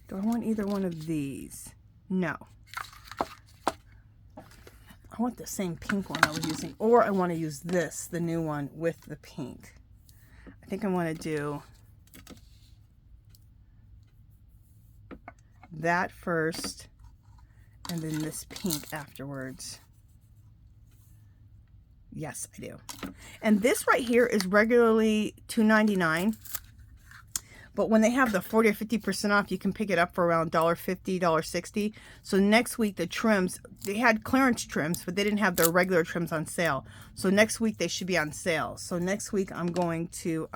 Do I want either one of these? No. I want the same pink one I was using, or I want to use this, the new one with the pink. I think I want to do that first and then this pink afterwards. Yes, I do. And this right here is regularly $2.99. But when they have the 40 or 50% off, you can pick it up for around $1.50, $1.60. So next week, the trims, they had clearance trims, but they didn't have their regular trims on sale. So next week, they should be on sale. So next week, I'm going to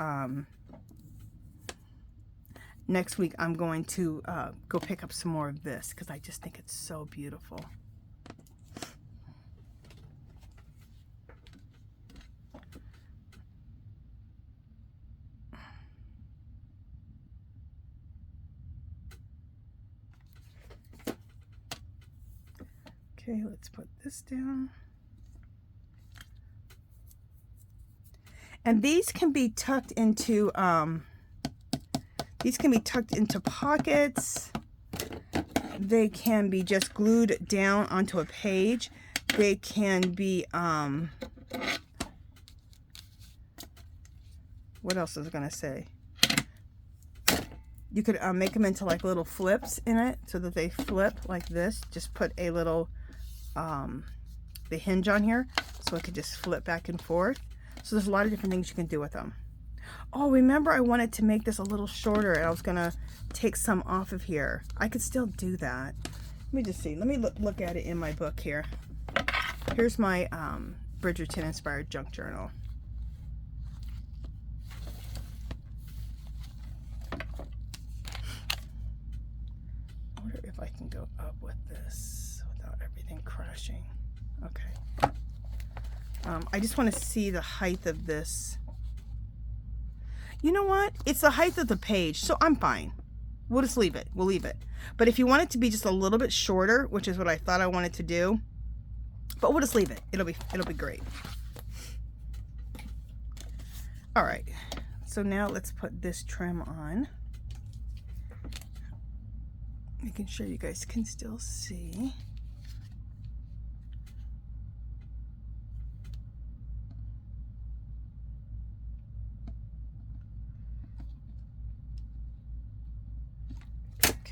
go pick up some more of this because I just think it's so beautiful. Okay, let's put this down. And these can be tucked into pockets. They can be just glued down onto a page. They can be what else was I gonna say? You could make them into like little flips in it so that they flip like this. Just put a little the hinge on here so it could just flip back and forth. So there's a lot of different things you can do with them. Oh, remember I wanted to make this a little shorter and I was gonna take some off of here. I could still do that. Let me just see. Let me look at it in my book here. Here's my Bridgerton inspired junk journal. I wonder if I can go up with this without everything crashing. Okay. I just want to see the height of this. You know what? It's the height of the page, so I'm fine. We'll just leave it. We'll leave it. But if you want it to be just a little bit shorter, which is what I thought I wanted to do, but we'll just leave it. It'll be great. All right. So now let's put this trim on. Making sure you guys can still see.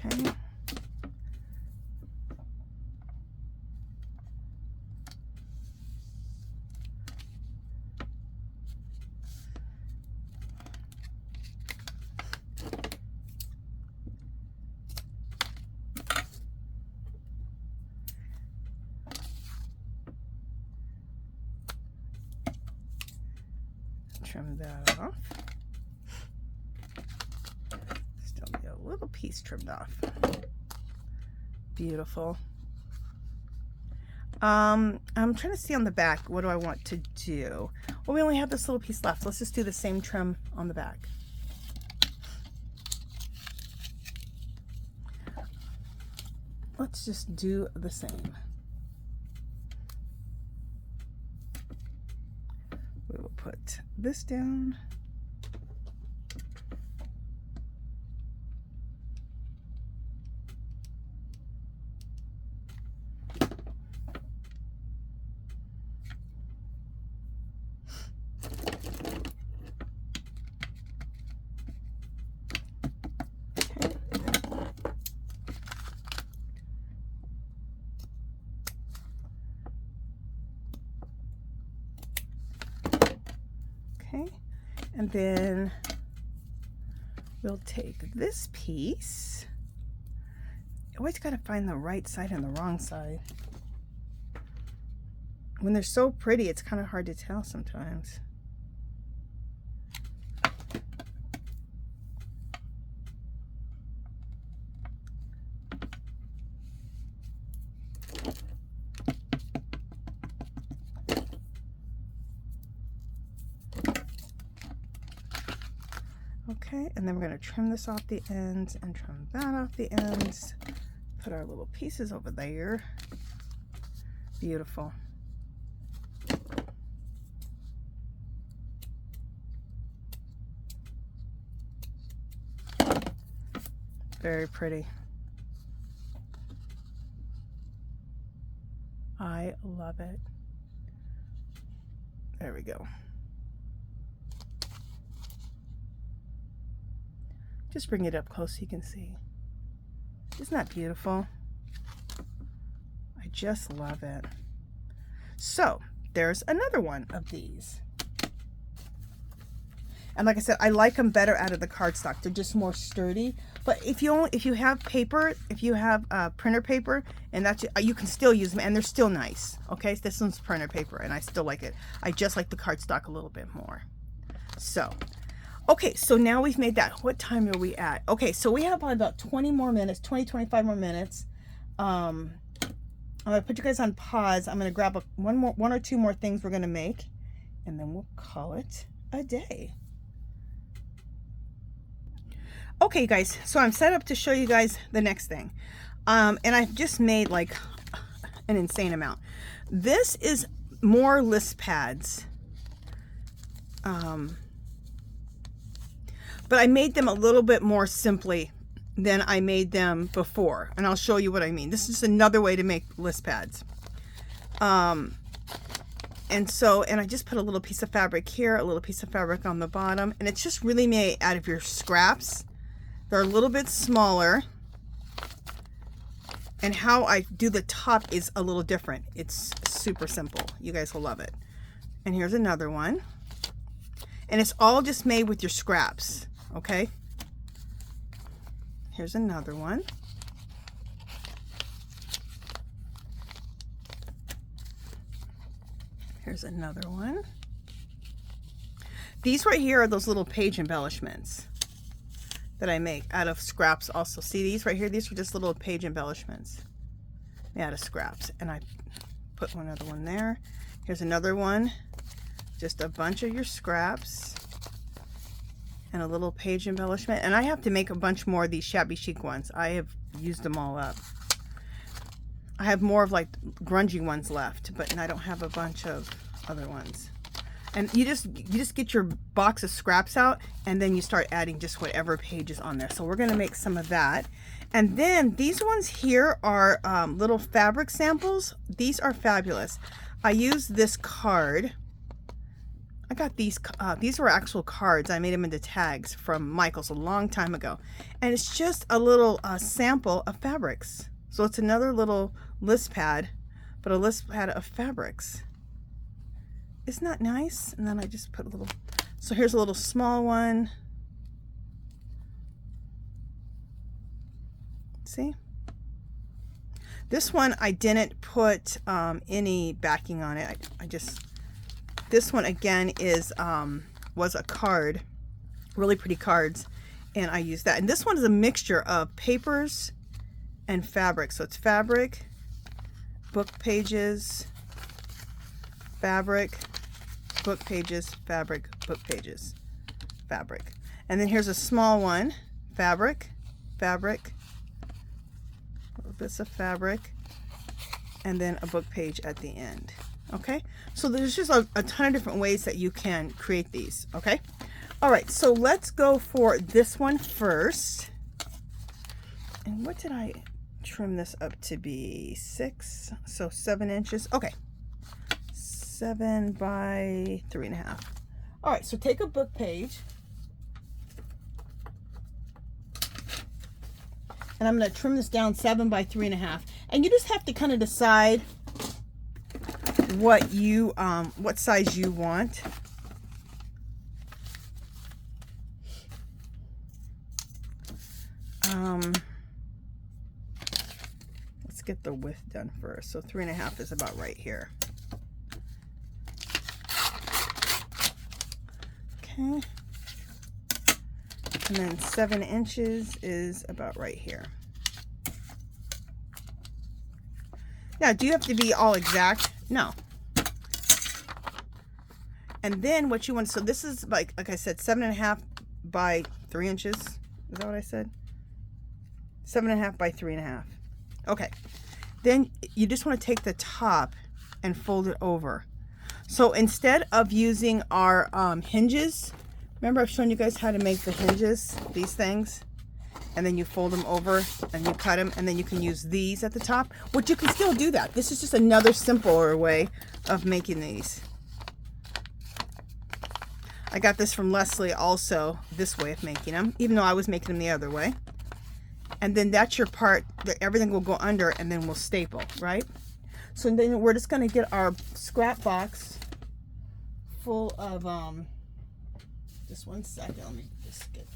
Okay. Trim that off. Still need a little piece trimmed off. Beautiful. I'm trying to see on the back, what do I want to do? Well, we only have this little piece left. Let's just do the same trim on the back. Let's just do the same. We will put this down. And then we'll take this piece. You always got to find the right side and the wrong side. When they're so pretty, it's kind of hard to tell sometimes. Okay, and then we're going to trim this off the ends and trim that off the ends. Put our little pieces over there. Beautiful. Very pretty. I love it. There we go. Just bring it up close so you can see. Isn't that beautiful? I just love it. So there's another one of these. And like I said, I like them better out of the cardstock. They're just more sturdy. But if you have paper, if you have printer paper, and that's, you can still use them, and they're still nice. Okay, so this one's printer paper, and I still like it. I just like the cardstock a little bit more. So, okay, so now we've made that. What time are we at? Okay, so we have about 20 more minutes, 25 more minutes. I'm gonna put you guys on pause. I'm gonna grab one or two more things we're gonna make, and then we'll call it a day. Okay, guys, so I'm set up to show you guys the next thing. And I've just made like an insane amount. This is more list pads. But I made them a little bit more simply than I made them before. And I'll show you what I mean. This is another way to make list pads. And I just put a little piece of fabric here, a little piece of fabric on the bottom. And it's just really made out of your scraps. They're a little bit smaller. And how I do the top is a little different. It's super simple. You guys will love it. And here's another one. And it's all just made with your scraps. Okay. Here's another one. Here's another one. These right here are those little page embellishments that I make out of scraps also. See these right here? These are just little page embellishments made out of scraps. And I put one other one there. Here's another one. Just a bunch of your scraps and a little page embellishment. And I have to make a bunch more of these shabby chic ones. I have used them all up. I have more of like grungy ones left, but I don't have a bunch of other ones. And you just get your box of scraps out, and then you start adding just whatever page is on there. So we're going to make some of that. And then these ones here are little fabric samples. These are fabulous. I used this card. I got these were actual cards. I made them into tags from Michael's a long time ago. And it's just a little sample of fabrics. So it's another little list pad, but a list pad of fabrics. Isn't that nice? And then I just put a little, so here's a little small one. See? This one I didn't put any backing on it. I just, this one again is was a card, really pretty cards, and I used that. And this one is a mixture of papers and fabric. So it's fabric, book pages, fabric, book pages, fabric, book pages, fabric. And then here's a small one, fabric, fabric, little bits of fabric, and then a book page at the end. Okay, so there's just a ton of different ways that you can create these. Okay, all right, so let's go for this one first. And what did I trim this up to be? 6, so 7 inches. Okay, 7 by 3.5. All right, so take a book page, and I'm going to trim this down 7 by 3.5. And you just have to kind of decide what you what size you want. Let's get the width done first. So 3.5 is about right here. Okay. And then 7 inches is about right here. Now, do you have to be all exact? No. And then what you want, so this is like I said, 7.5 by 3 inches. Is that what I said? 7.5 by 3.5. Okay. Then you just want to take the top and fold it over. So instead of using our hinges, remember I've shown you guys how to make the hinges, these things, and then you fold them over and you cut them, and then you can use these at the top, which you can still do that. This is just another simpler way of making these. I got this from Leslie also, this way of making them, even though I was making them the other way. And then that's your part that everything will go under, and then we'll staple, right? So then we're just going to get our scrap box full of, just one second, let me just get,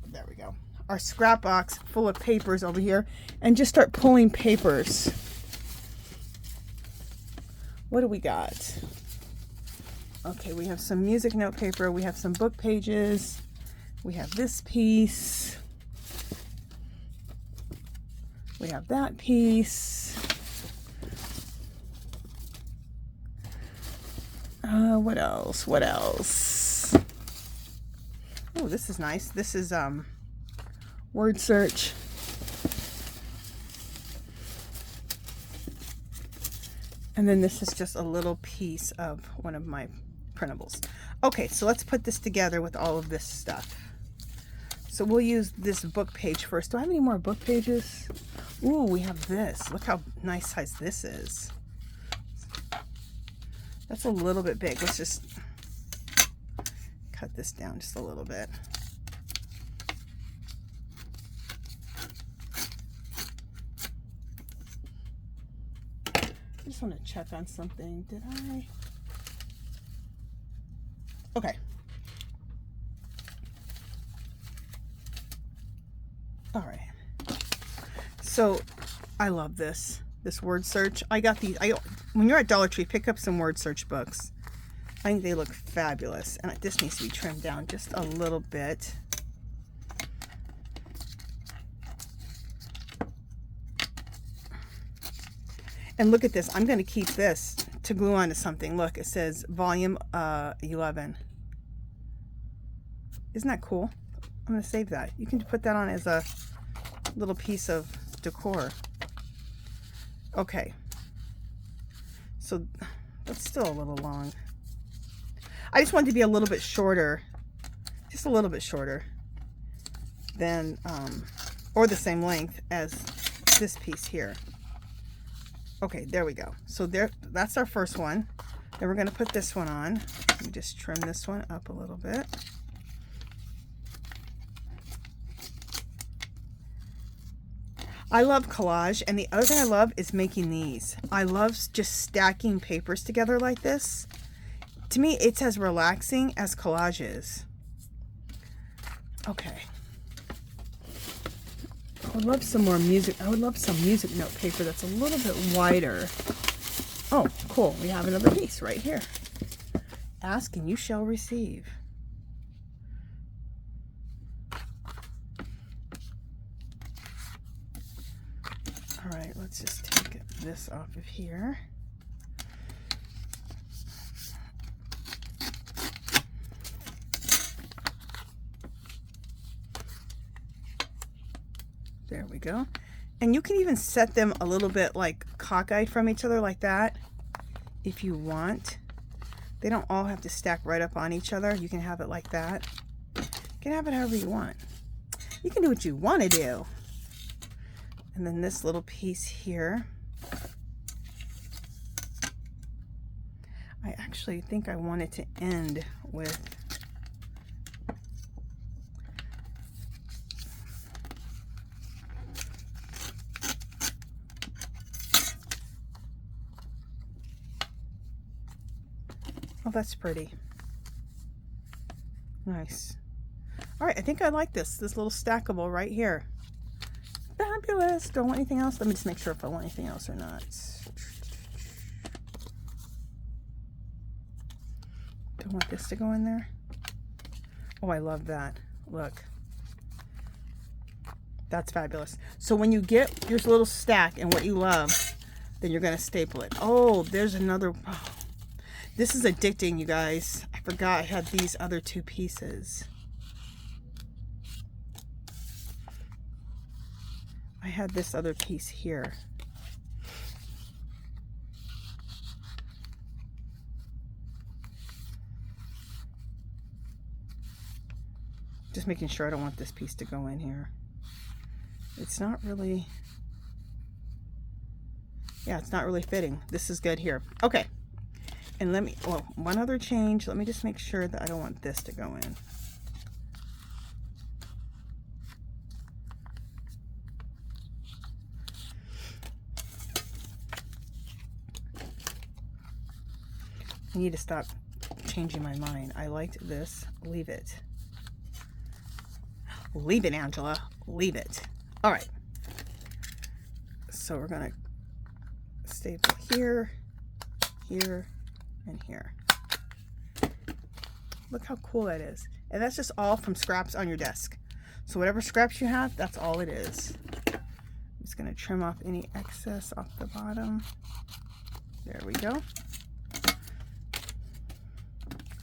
there we go. Our scrap box full of papers over here, and just start pulling papers. What do we got? Okay, we have some music note paper, we have some book pages, we have this piece, we have that piece. What else? What else? Oh, this is nice. This is word search. And then this is just a little piece of one of my printables. Okay, so let's put this together with all of this stuff. So we'll use this book page first. Do I have any more book pages? Ooh, we have this. Look how nice size this is. That's a little bit big. Let's just cut this down just a little bit. I just want to check on something. Did I? Okay. All right. So I love this word search. I got these. When you're at Dollar Tree, pick up some word search books. I think they look fabulous, and this needs to be trimmed down just a little bit. And look at this. I'm going to keep this to glue onto something. Look, it says volume 11. Isn't that cool? I'm going to save that. You can put that on as a little piece of decor. Okay. So that's still a little long. I just wanted to be a little bit shorter. Just a little bit shorter than, or the same length as this piece here. Okay, there we go. So that's our first one. Then we're going to put this one on. Let me just trim this one up a little bit. I love collage, and the other thing I love is making these. I love just stacking papers together like this. To me, it's as relaxing as collage is. Okay. I would love some more music. I would love some music note paper that's a little bit wider. Oh, cool. We have another piece right here. Ask and you shall receive. All right, let's just take this off of here. There we go. And you can even set them a little bit like cockeyed from each other like that if you want. They don't all have to stack right up on each other. You can have it like that. You can have it however you want. You can do what you want to do. And then this little piece here. I actually think I want it to end with oh, that's pretty. Nice. All right, I think I like this little stackable right here. Fabulous. Don't want anything else. Let me just make sure if I want anything else or not. Don't want this to go in there. Oh, I love that. Look. That's fabulous. So when you get, here's a little stack and what you love, then you're going to staple it. Oh, there's another. Oh, this is addicting, you guys. I forgot I had these other two pieces. I had this other piece here. Just making sure I don't want this piece to go in here. It's not really, yeah, it's not really fitting. This is good here. Okay. And let me, well, one other change. Let me just make sure that I don't want this to go in. I need to stop changing my mind. I liked this. Leave it. Leave it, Angela. Leave it. All right. So we're going to staple here, here, and here. Look how cool that is. And that's just all from scraps on your desk. So whatever scraps you have, that's all it is. I'm just going to trim off any excess off the bottom. There we go.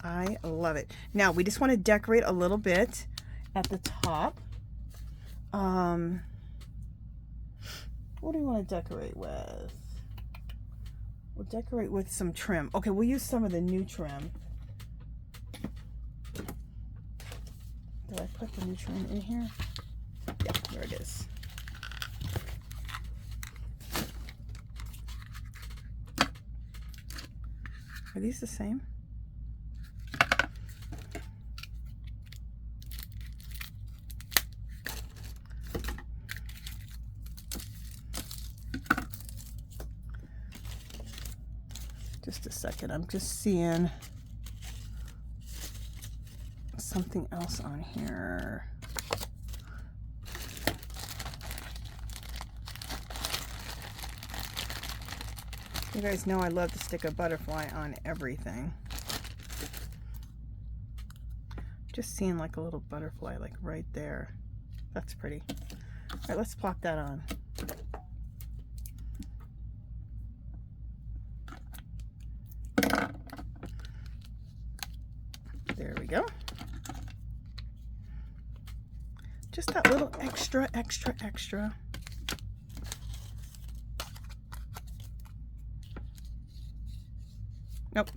I love it. Now we just want to decorate a little bit at the top. What do we want to decorate with? We'll decorate with some trim. Okay, we'll use some of the new trim. Did I put the new trim in here? Yeah, there it is. Are these the same? Just a second, I'm just seeing something else on here. You guys know I love to stick a butterfly on everything. Just seeing like a little butterfly like right there. That's pretty. All right, let's plop that on. There we go. Just that little extra. Nope.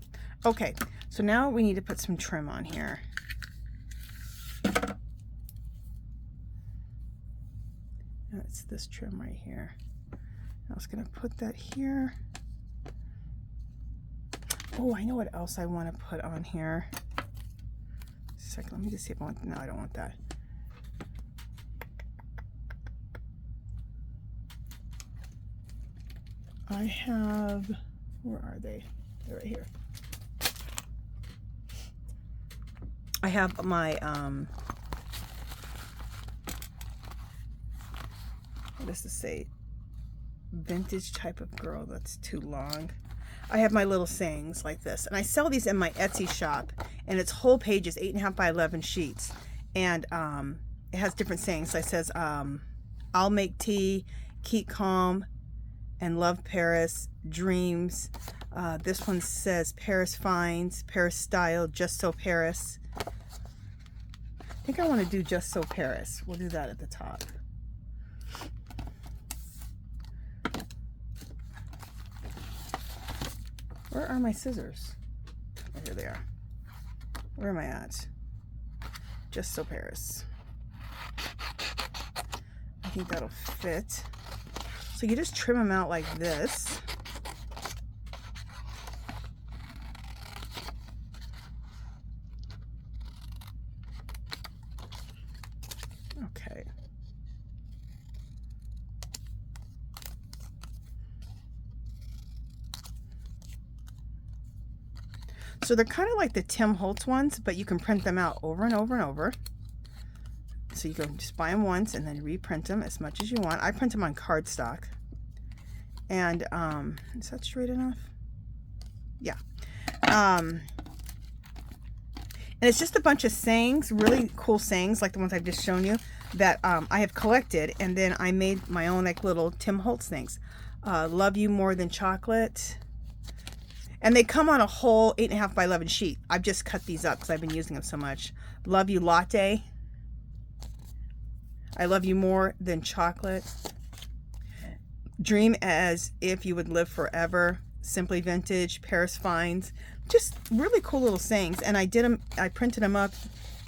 Okay, so now we need to put some trim on here. That's this trim right here. I was gonna put that here. Oh, I know what else I want to put on here. Second, let me just see if I want, no, I don't want that. I have, where are they? They're right here. I have my, what does this say? Vintage type of girl. That's too long. I have my little sayings like this, and I sell these in my Etsy shop, and it's whole pages, 8.5 by 11 sheets, and it has different sayings. So it says, I'll make tea, keep calm, and love Paris, dreams. This one says Paris finds, Paris style, just so Paris. I think I want to do just so Paris. We'll do that at the top. Where are my scissors? Oh, here they are. Where am I at? Just so Paris. I think that'll fit. So you just trim them out like this. Okay. So they're kind of like the Tim Holtz ones, but you can print them out over and over and over. So you go just buy them once and then reprint them as much as you want. I print them on cardstock. And is that straight enough? Yeah. And it's just a bunch of sayings, really cool sayings like the ones I've just shown you that I have collected, and then I made my own like little Tim Holtz things. Love you more than chocolate. And they come on a whole 8.5 by 11 sheet. I've just cut these up because I've been using them so much. Love you latte. I love you more than chocolate. Dream as if you would live forever. Simply vintage. Paris finds. Just really cool little sayings. And I did them. I printed them up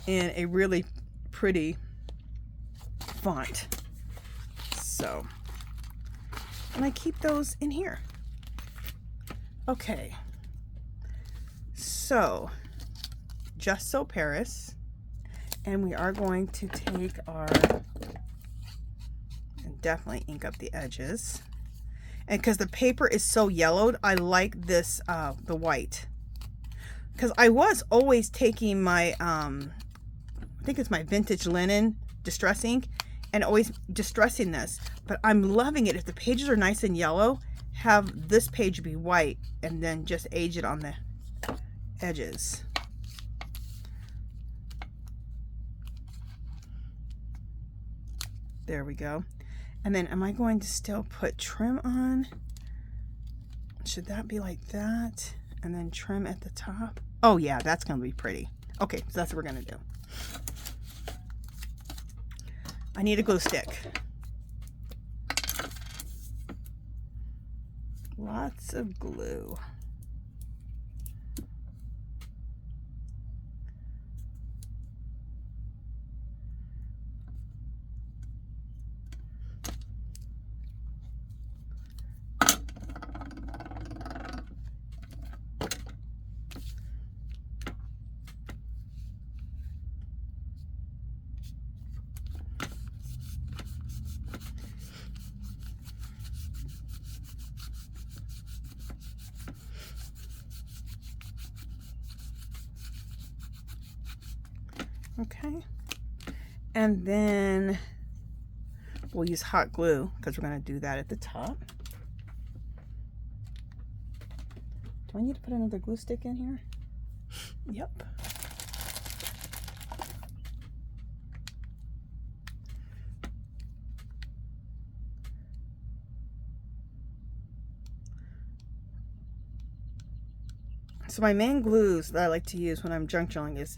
in a really pretty font. So, and I keep those in here. Okay. So, just so Paris. And we are going to take our, and definitely ink up the edges. And because the paper is so yellowed, I like this, the white. Because I was always taking my, I think it's my vintage linen distress ink, and always distressing this. But I'm loving it. If the pages are nice and yellow, have this page be white, and then just age it on the edges. There we go. And then am I going to still put trim on? Should that be like that? And then trim at the top? Oh yeah, that's going to be pretty. Okay, so that's what we're going to do. I need a glue stick. Lots of glue. Okay, and then we'll use hot glue because we're going to do that at the top. Do I need to put another glue stick in here? Yep. So my main glues that I like to use when I'm junk drilling is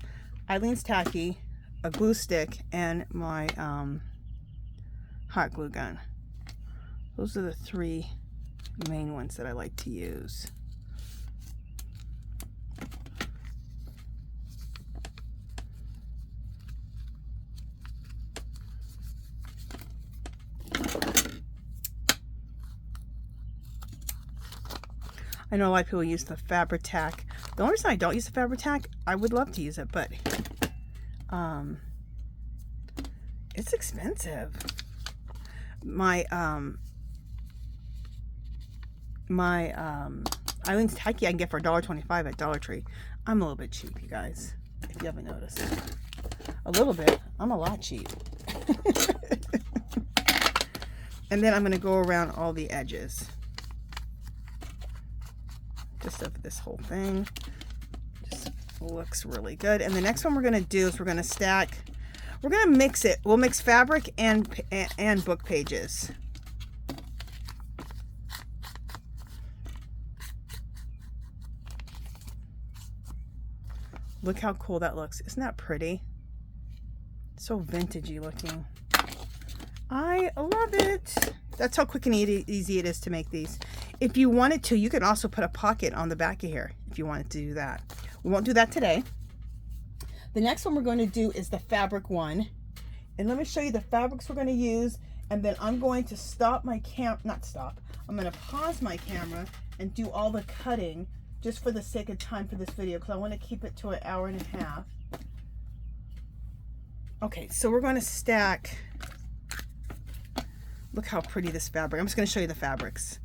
Eileen's Tacky, a glue stick, and my hot glue gun. Those are the three main ones that I like to use. I know a lot of people use the Fabri-Tac. The only reason I don't use the Fabri-Tac, I would love to use it, but it's expensive. My Eileen's Tacky I can get for $1.25 at Dollar Tree. I'm a little bit cheap, you guys, if you haven't noticed. A little bit. I'm a lot cheap. And then I'm going to go around all the edges. Just of this whole thing. Just looks really good. And the next one we're going to do is we're going to stack. We're going to mix it. We'll mix fabric and book pages. Look how cool that looks. Isn't that pretty? So vintagey looking. I love it. That's how quick and easy it is to make these. If you wanted to, you could also put a pocket on the back of here if you wanted to do that. We won't do that today. The next one we're going to do is the fabric one. And let me show you the fabrics we're going to use. And then I'm going to stop my I'm going to pause my camera and do all the cutting just for the sake of time for this video because I want to keep it to 1.5 hours. Okay, so we're going to stack. Look how pretty this fabric. I'm just going to show you the fabrics.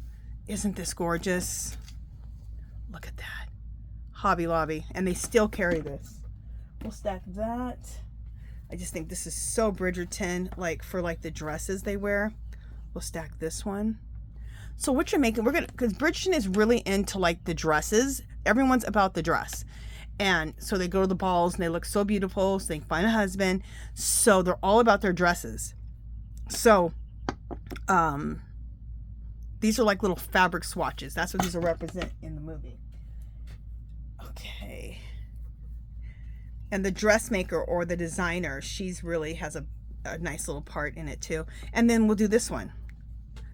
Isn't this gorgeous? Look at that. Hobby Lobby. And they still carry this. We'll stack that. I just think this is so Bridgerton, like for like the dresses they wear. We'll stack this one. So what you're making, we're gonna, because Bridgerton is really into like the dresses. Everyone's about the dress. And so they go to the balls and they look so beautiful, so they can find a husband. So they're all about their dresses. So these are like little fabric swatches. That's what these will represent in the movie. Okay. And the dressmaker or the designer, she's really has a nice little part in it too. And then we'll do this one.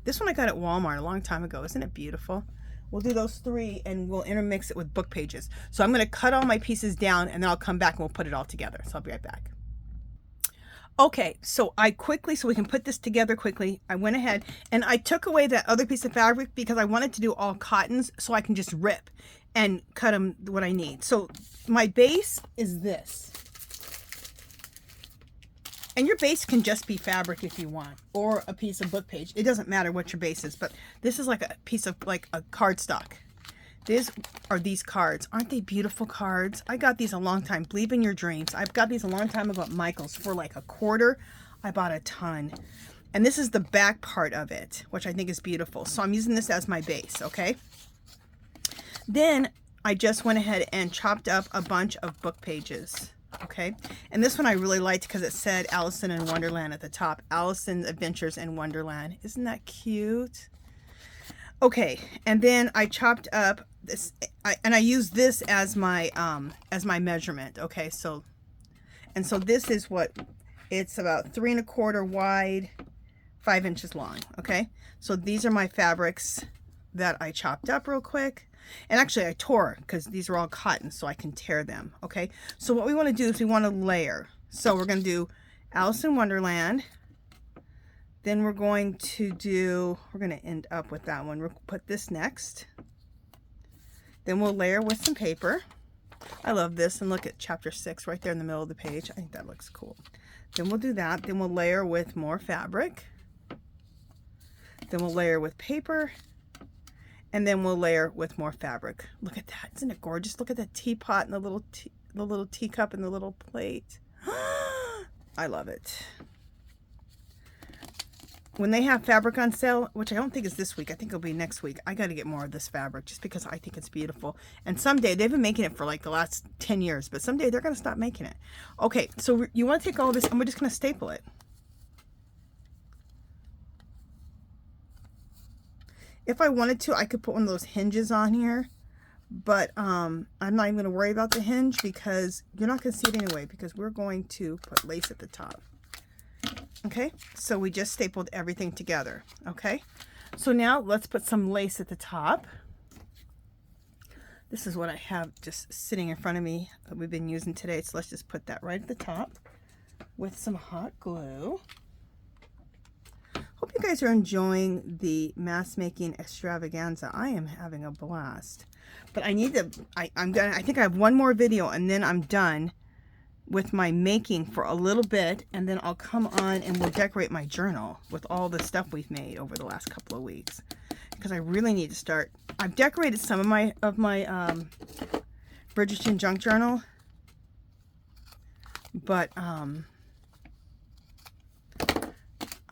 This one I got at Walmart a long time ago. Isn't it beautiful? We'll do those three and we'll intermix it with book pages. So I'm going to cut all my pieces down and then I'll come back and we'll put it all together. So I'll be right back. Okay, so so we can put this together quickly, I went ahead and I took away that other piece of fabric because I wanted to do all cottons so I can just rip and cut them what I need. So my base is this. And your base can just be fabric if you want, or a piece of book page. It doesn't matter what your base is, but this is like a piece of like a cardstock. These are these cards. Aren't they beautiful cards? I got these a long time. Believe in your dreams. I've got these a long time ago at Michael's for like $1. I bought a ton. And this is the back part of it, which I think is beautiful. So I'm using this as my base, okay? Then I just went ahead and chopped up a bunch of book pages. Okay, and this one I really liked because it said Allison in Wonderland at the top. Allison's Adventures in Wonderland. Isn't that cute? Okay, and then I chopped up this, and I used this as my measurement. Okay, so this is what it's about 3 1/4 wide, 5 inches long. Okay, so these are my fabrics that I chopped up real quick. And actually I tore because these are all cotton so I can tear them. Okay, so what we want to do is we want to layer. So we're going to do Alice in Wonderland. Then we're going to end up with that one. We'll put this next. Then we'll layer with some paper. I love this. And look at chapter 6 right there in the middle of the page. I think that looks cool. Then we'll do that. Then we'll layer with more fabric. Then we'll layer with paper. And then we'll layer with more fabric. Look at that. Isn't it gorgeous? Look at that teapot and the little teacup and the little plate. I love it. When they have fabric on sale, which I don't think is this week, I think it'll be next week, I got to get more of this fabric just because I think it's beautiful. And someday, they've been making it for like the last 10 years, but someday they're going to stop making it. Okay, so you want to take all this and we're just going to staple it. If I wanted to, I could put one of those hinges on here, but I'm not even going to worry about the hinge because you're not going to see it anyway because we're going to put lace at the top. Okay, so we just stapled everything together. Okay, so now let's put some lace at the top. This is what I have just sitting in front of me that we've been using today, so let's just put that right at the top with some hot glue. Hope you guys are enjoying the mask making extravaganza. I am having a blast. But I need to, I think I have one more video and then I'm done with my making for a little bit, and then I'll come on and we'll decorate my journal with all the stuff we've made over the last couple of weeks. Because I really need to start. I've decorated some of my Bridgerton junk journal, but I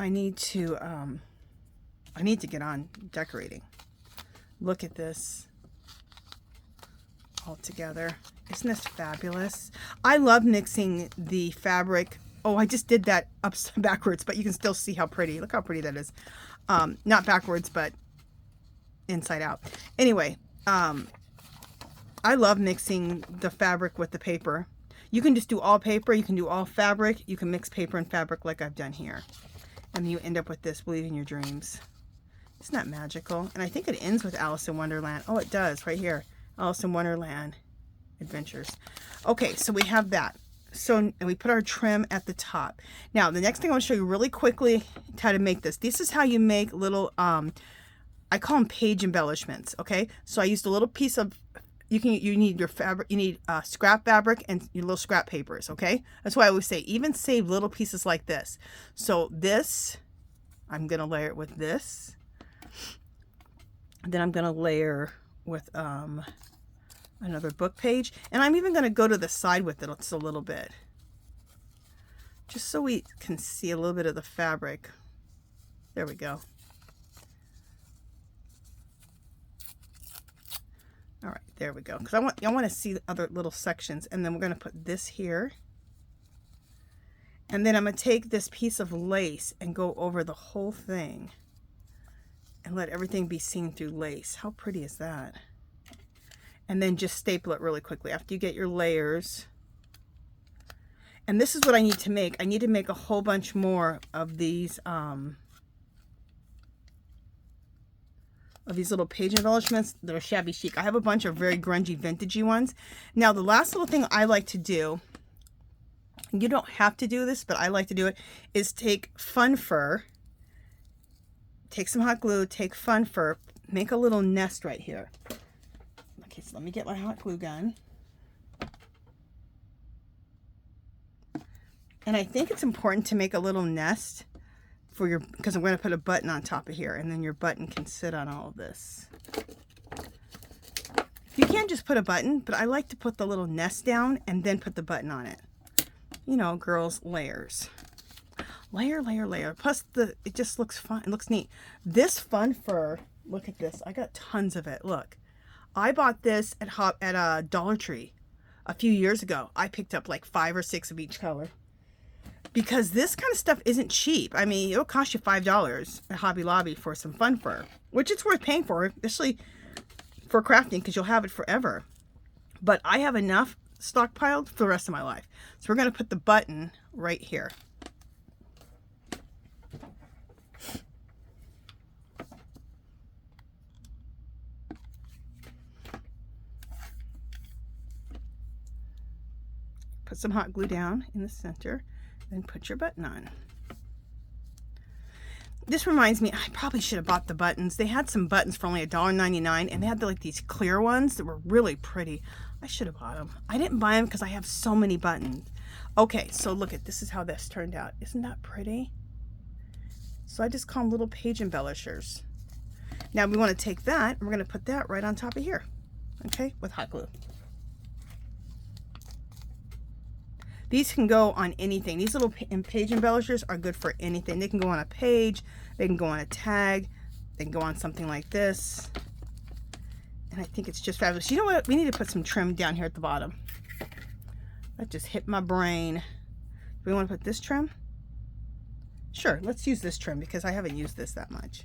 need to get on decorating. Look at this all together. Isn't this fabulous? I love mixing the fabric. Oh, I just did that backwards, but you can still see how pretty. Look how pretty that is. Not backwards, but inside out. Anyway, I love mixing the fabric with the paper. You can just do all paper. You can do all fabric. You can mix paper and fabric like I've done here. And you end up with this, Believe in Your Dreams. Isn't that magical? And I think it ends with Alice in Wonderland. Oh, it does, right here. Alice in Wonderland Adventures. Okay, so we have that. So, and we put our trim at the top. Now, the next thing I want to show you really quickly how to make this. This is how you make little, I call them page embellishments, okay? So I used a little piece of, you need your fabric, you need scrap fabric and your little scrap papers, okay? That's why I always say, even save little pieces like this. So this, I'm going to layer it with this. Then I'm going to layer with another book page. And I'm even going to go to the side with it just a little bit. just so we can see a little bit of the fabric. There we go. All right, there we go. Because I want to see the other little sections, and then we're going to put this here. And then I'm going to take this piece of lace and go over the whole thing and let everything be seen through lace. How pretty is that? And then just staple it really quickly after you get your layers. And this is what I need to make. I need to make a whole bunch more of these little page embellishments that are shabby chic. I have a bunch of very grungy, vintagey ones. Now, the last little thing I like to do, you don't have to do this, but I like to do it, is take fun fur, take some hot glue, take fun fur, make a little nest right here. Okay, so let me get my hot glue gun. And I think it's important to make a little nest for your, because I'm going to put a button on top of here, and then your button can sit on all of this. You can just put a button, but I like to put the little nest down and then put the button on it. You know, girls, layers. Layer, layer, layer. Plus, it just looks fun. It looks neat. This fun fur, look at this. I got tons of it. Look. I bought this at Dollar Tree a few years ago. I picked up like 5 or 6 of each color. Because this kind of stuff isn't cheap. I mean, it'll cost you $5 at Hobby Lobby for some fun fur. Which it's worth paying for, especially for crafting, because you'll have it forever. But I have enough stockpiled for the rest of my life. So we're going to put the button right here. Put some hot glue down in the center, then put your button on. This reminds me, I probably should have bought the buttons. They had some buttons for only $1.99, and they had like these clear ones that were really pretty. I should have bought them. I didn't buy them because I have so many buttons. Okay, so look at this is how this turned out. Isn't that pretty? So I just call them little page embellishers. Now we want to take that, and we're going to put that right on top of here, okay, with hot glue. These can go on anything. These little page embellishers are good for anything. They can go on a page, they can go on a tag, they can go on something like this. And I think it's just fabulous. You know what? We need to put some trim down here at the bottom. That just hit my brain. Do we want to put this trim? Sure, let's use this trim because I haven't used this that much.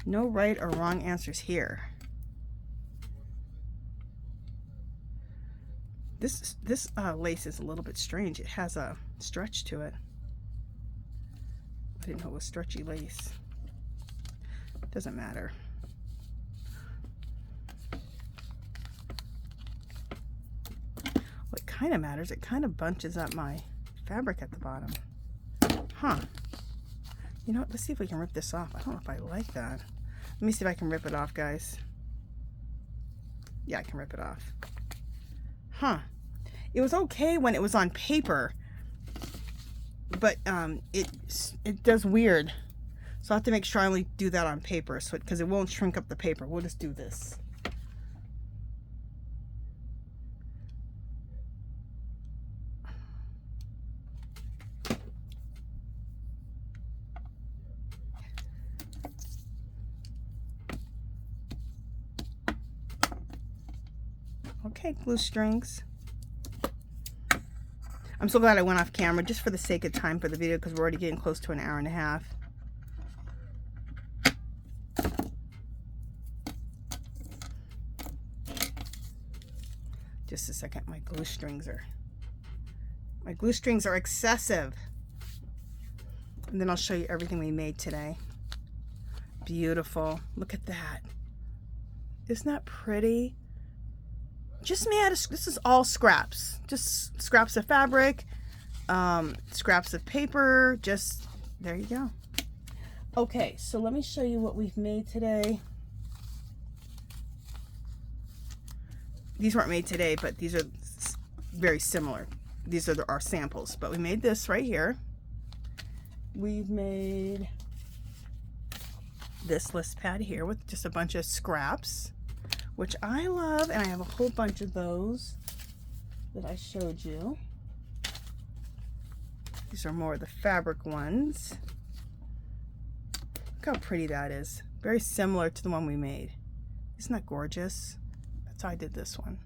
No right or wrong answers here. This lace is a little bit strange. It has a stretch to it. I didn't know it was stretchy lace. Doesn't matter. What kind of matters, it kind of bunches up my fabric at the bottom. Huh. You know what? Let's see if we can rip this off. I don't know if I like that. Let me see if I can rip it off, guys. Yeah, I can rip it off. Huh. It was okay when it was on paper, but it does weird. So I have to make sure I only do that on paper, so because it won't shrink up the paper. We'll just do this. Okay, glue strings. I'm so glad I went off camera just for the sake of time for the video because we're already getting close to an hour and a half. Just a second, my glue strings are excessive. And then I'll show you everything we made today. Beautiful. Look at that. Isn't that pretty? Just made out of, this is all scraps. Just scraps of fabric, scraps of paper, just, there you go. Okay, so let me show you what we've made today. These weren't made today, but these are very similar. These are our samples, but we made this right here. We've made this list pad here with just a bunch of scraps. which I love, and I have a whole bunch of those that I showed you. These are more of the fabric ones. Look how pretty that is. Very similar to the one we made. Isn't that gorgeous? That's how I did this one.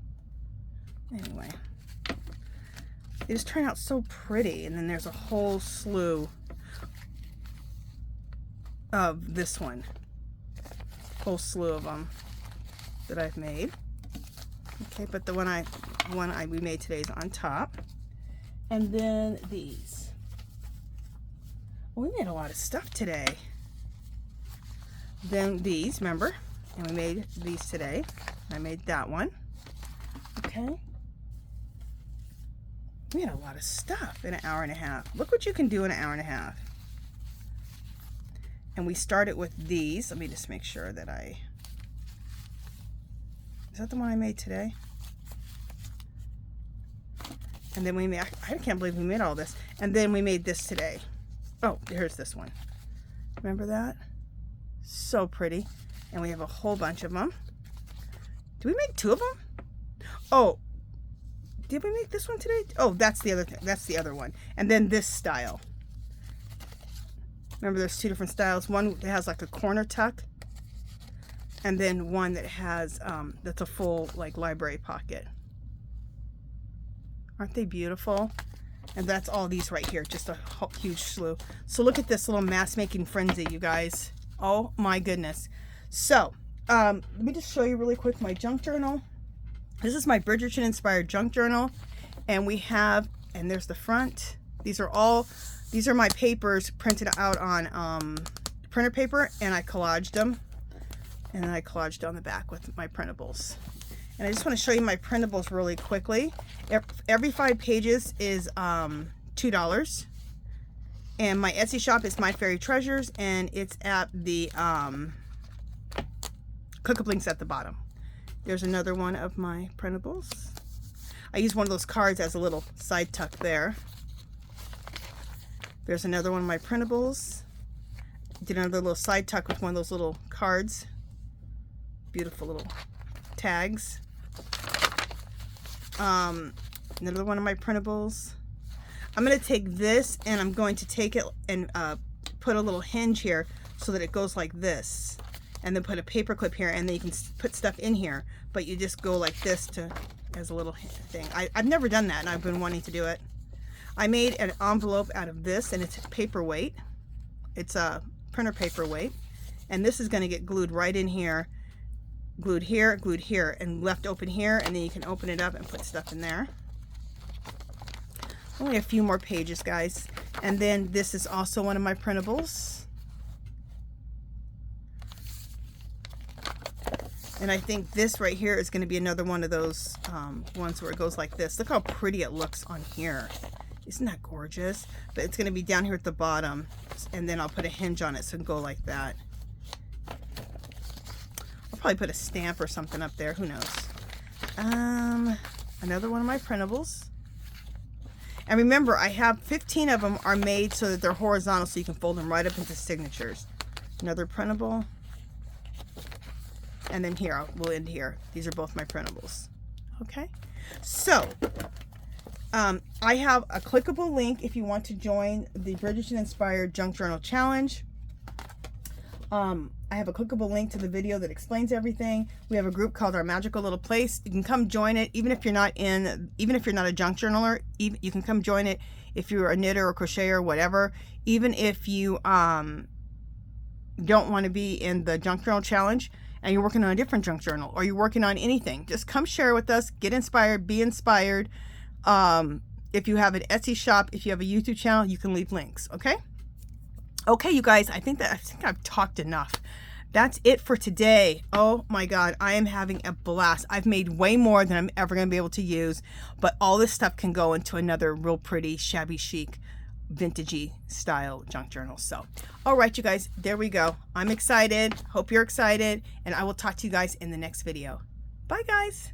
Anyway, they just turn out so pretty. And then there's a whole slew of this one. Whole slew of them that I've made. Okay, but the one we made today is on top. And then these. Well, we made a lot of stuff today. Then these, remember? And we made these today. I made that one. Okay. We had a lot of stuff in an hour and a half. Look what you can do in an hour and a half. And we started with these. Let me just make sure that is that the one I made today? And then we made, I can't believe we made all this. And then we made this today. Oh, here's this one. Remember that? So pretty. And we have a whole bunch of them. Did we make 2 of them? Oh, did we make this one today? Oh, that's the other thing. That's the other one. And then this style. Remember, there's 2 different styles. One that has like a corner tuck, and then one that has that's a full like library pocket. Aren't they beautiful? And that's all these right here, just a huge slew. So look at this little mask making frenzy, you guys. Oh my goodness. So let me just show you really quick my junk journal. This is my Bridgerton inspired junk journal, and we have, and there's the front. These are my papers printed out on printer paper, and I collaged them, and then I collaged on the back with my printables. And I just want to show you my printables really quickly. Every 5 pages is $2. And my Etsy shop is My Fairy Treasures, and it's at the cook-up links at the bottom. There's another one of my printables. I use one of those cards as a little side tuck there. There's another one of my printables. Did another little side tuck with one of those little cards. Beautiful little tags. Another one of my printables. I'm going to take this, and I'm going to take it and put a little hinge here so that it goes like this, and then put a paper clip here, and then you can put stuff in here, but you just go like this as a little thing. I've never done that, and I've been wanting to do it. I made an envelope out of this, and it's paperweight. It's a printer paperweight, and this is going to get glued right in here, glued here, and left open here, and then you can open it up and put stuff in there. Only a few more pages, guys. And then this is also one of my printables. And I think this right here is going to be another one of those ones where it goes like this. Look how pretty it looks on here. Isn't that gorgeous? But it's going to be down here at the bottom, and then I'll put a hinge on it so it can go like that. I'll probably put a stamp or something up there. Who knows? Another one of my printables. And remember, I have 15 of them are made so that they're horizontal, so you can fold them right up into signatures. Another printable. And then here, we'll end here. These are both my printables. Okay? So, I have a clickable link if you want to join the Bridgerton Inspired Junk Journal Challenge. I have a clickable link to the video that explains everything. We have a group called Our Magical Little Place. You can come join it, even if you're not a junk journaler. You can come join it if you're a knitter or crocheter or whatever. Even if you don't want to be in the Junk Journal Challenge and you're working on a different junk journal, or you're working on anything, just come share with us. Get inspired. Be inspired. If you have an Etsy shop, if you have a YouTube channel, you can leave links. Okay. Okay, you guys, I think I've talked enough. That's it for today. Oh my God, I am having a blast. I've made way more than I'm ever going to be able to use, but all this stuff can go into another real pretty, shabby chic, vintagey style junk journal. So, all right, you guys, there we go. I'm excited. Hope you're excited, and I will talk to you guys in the next video. Bye, guys.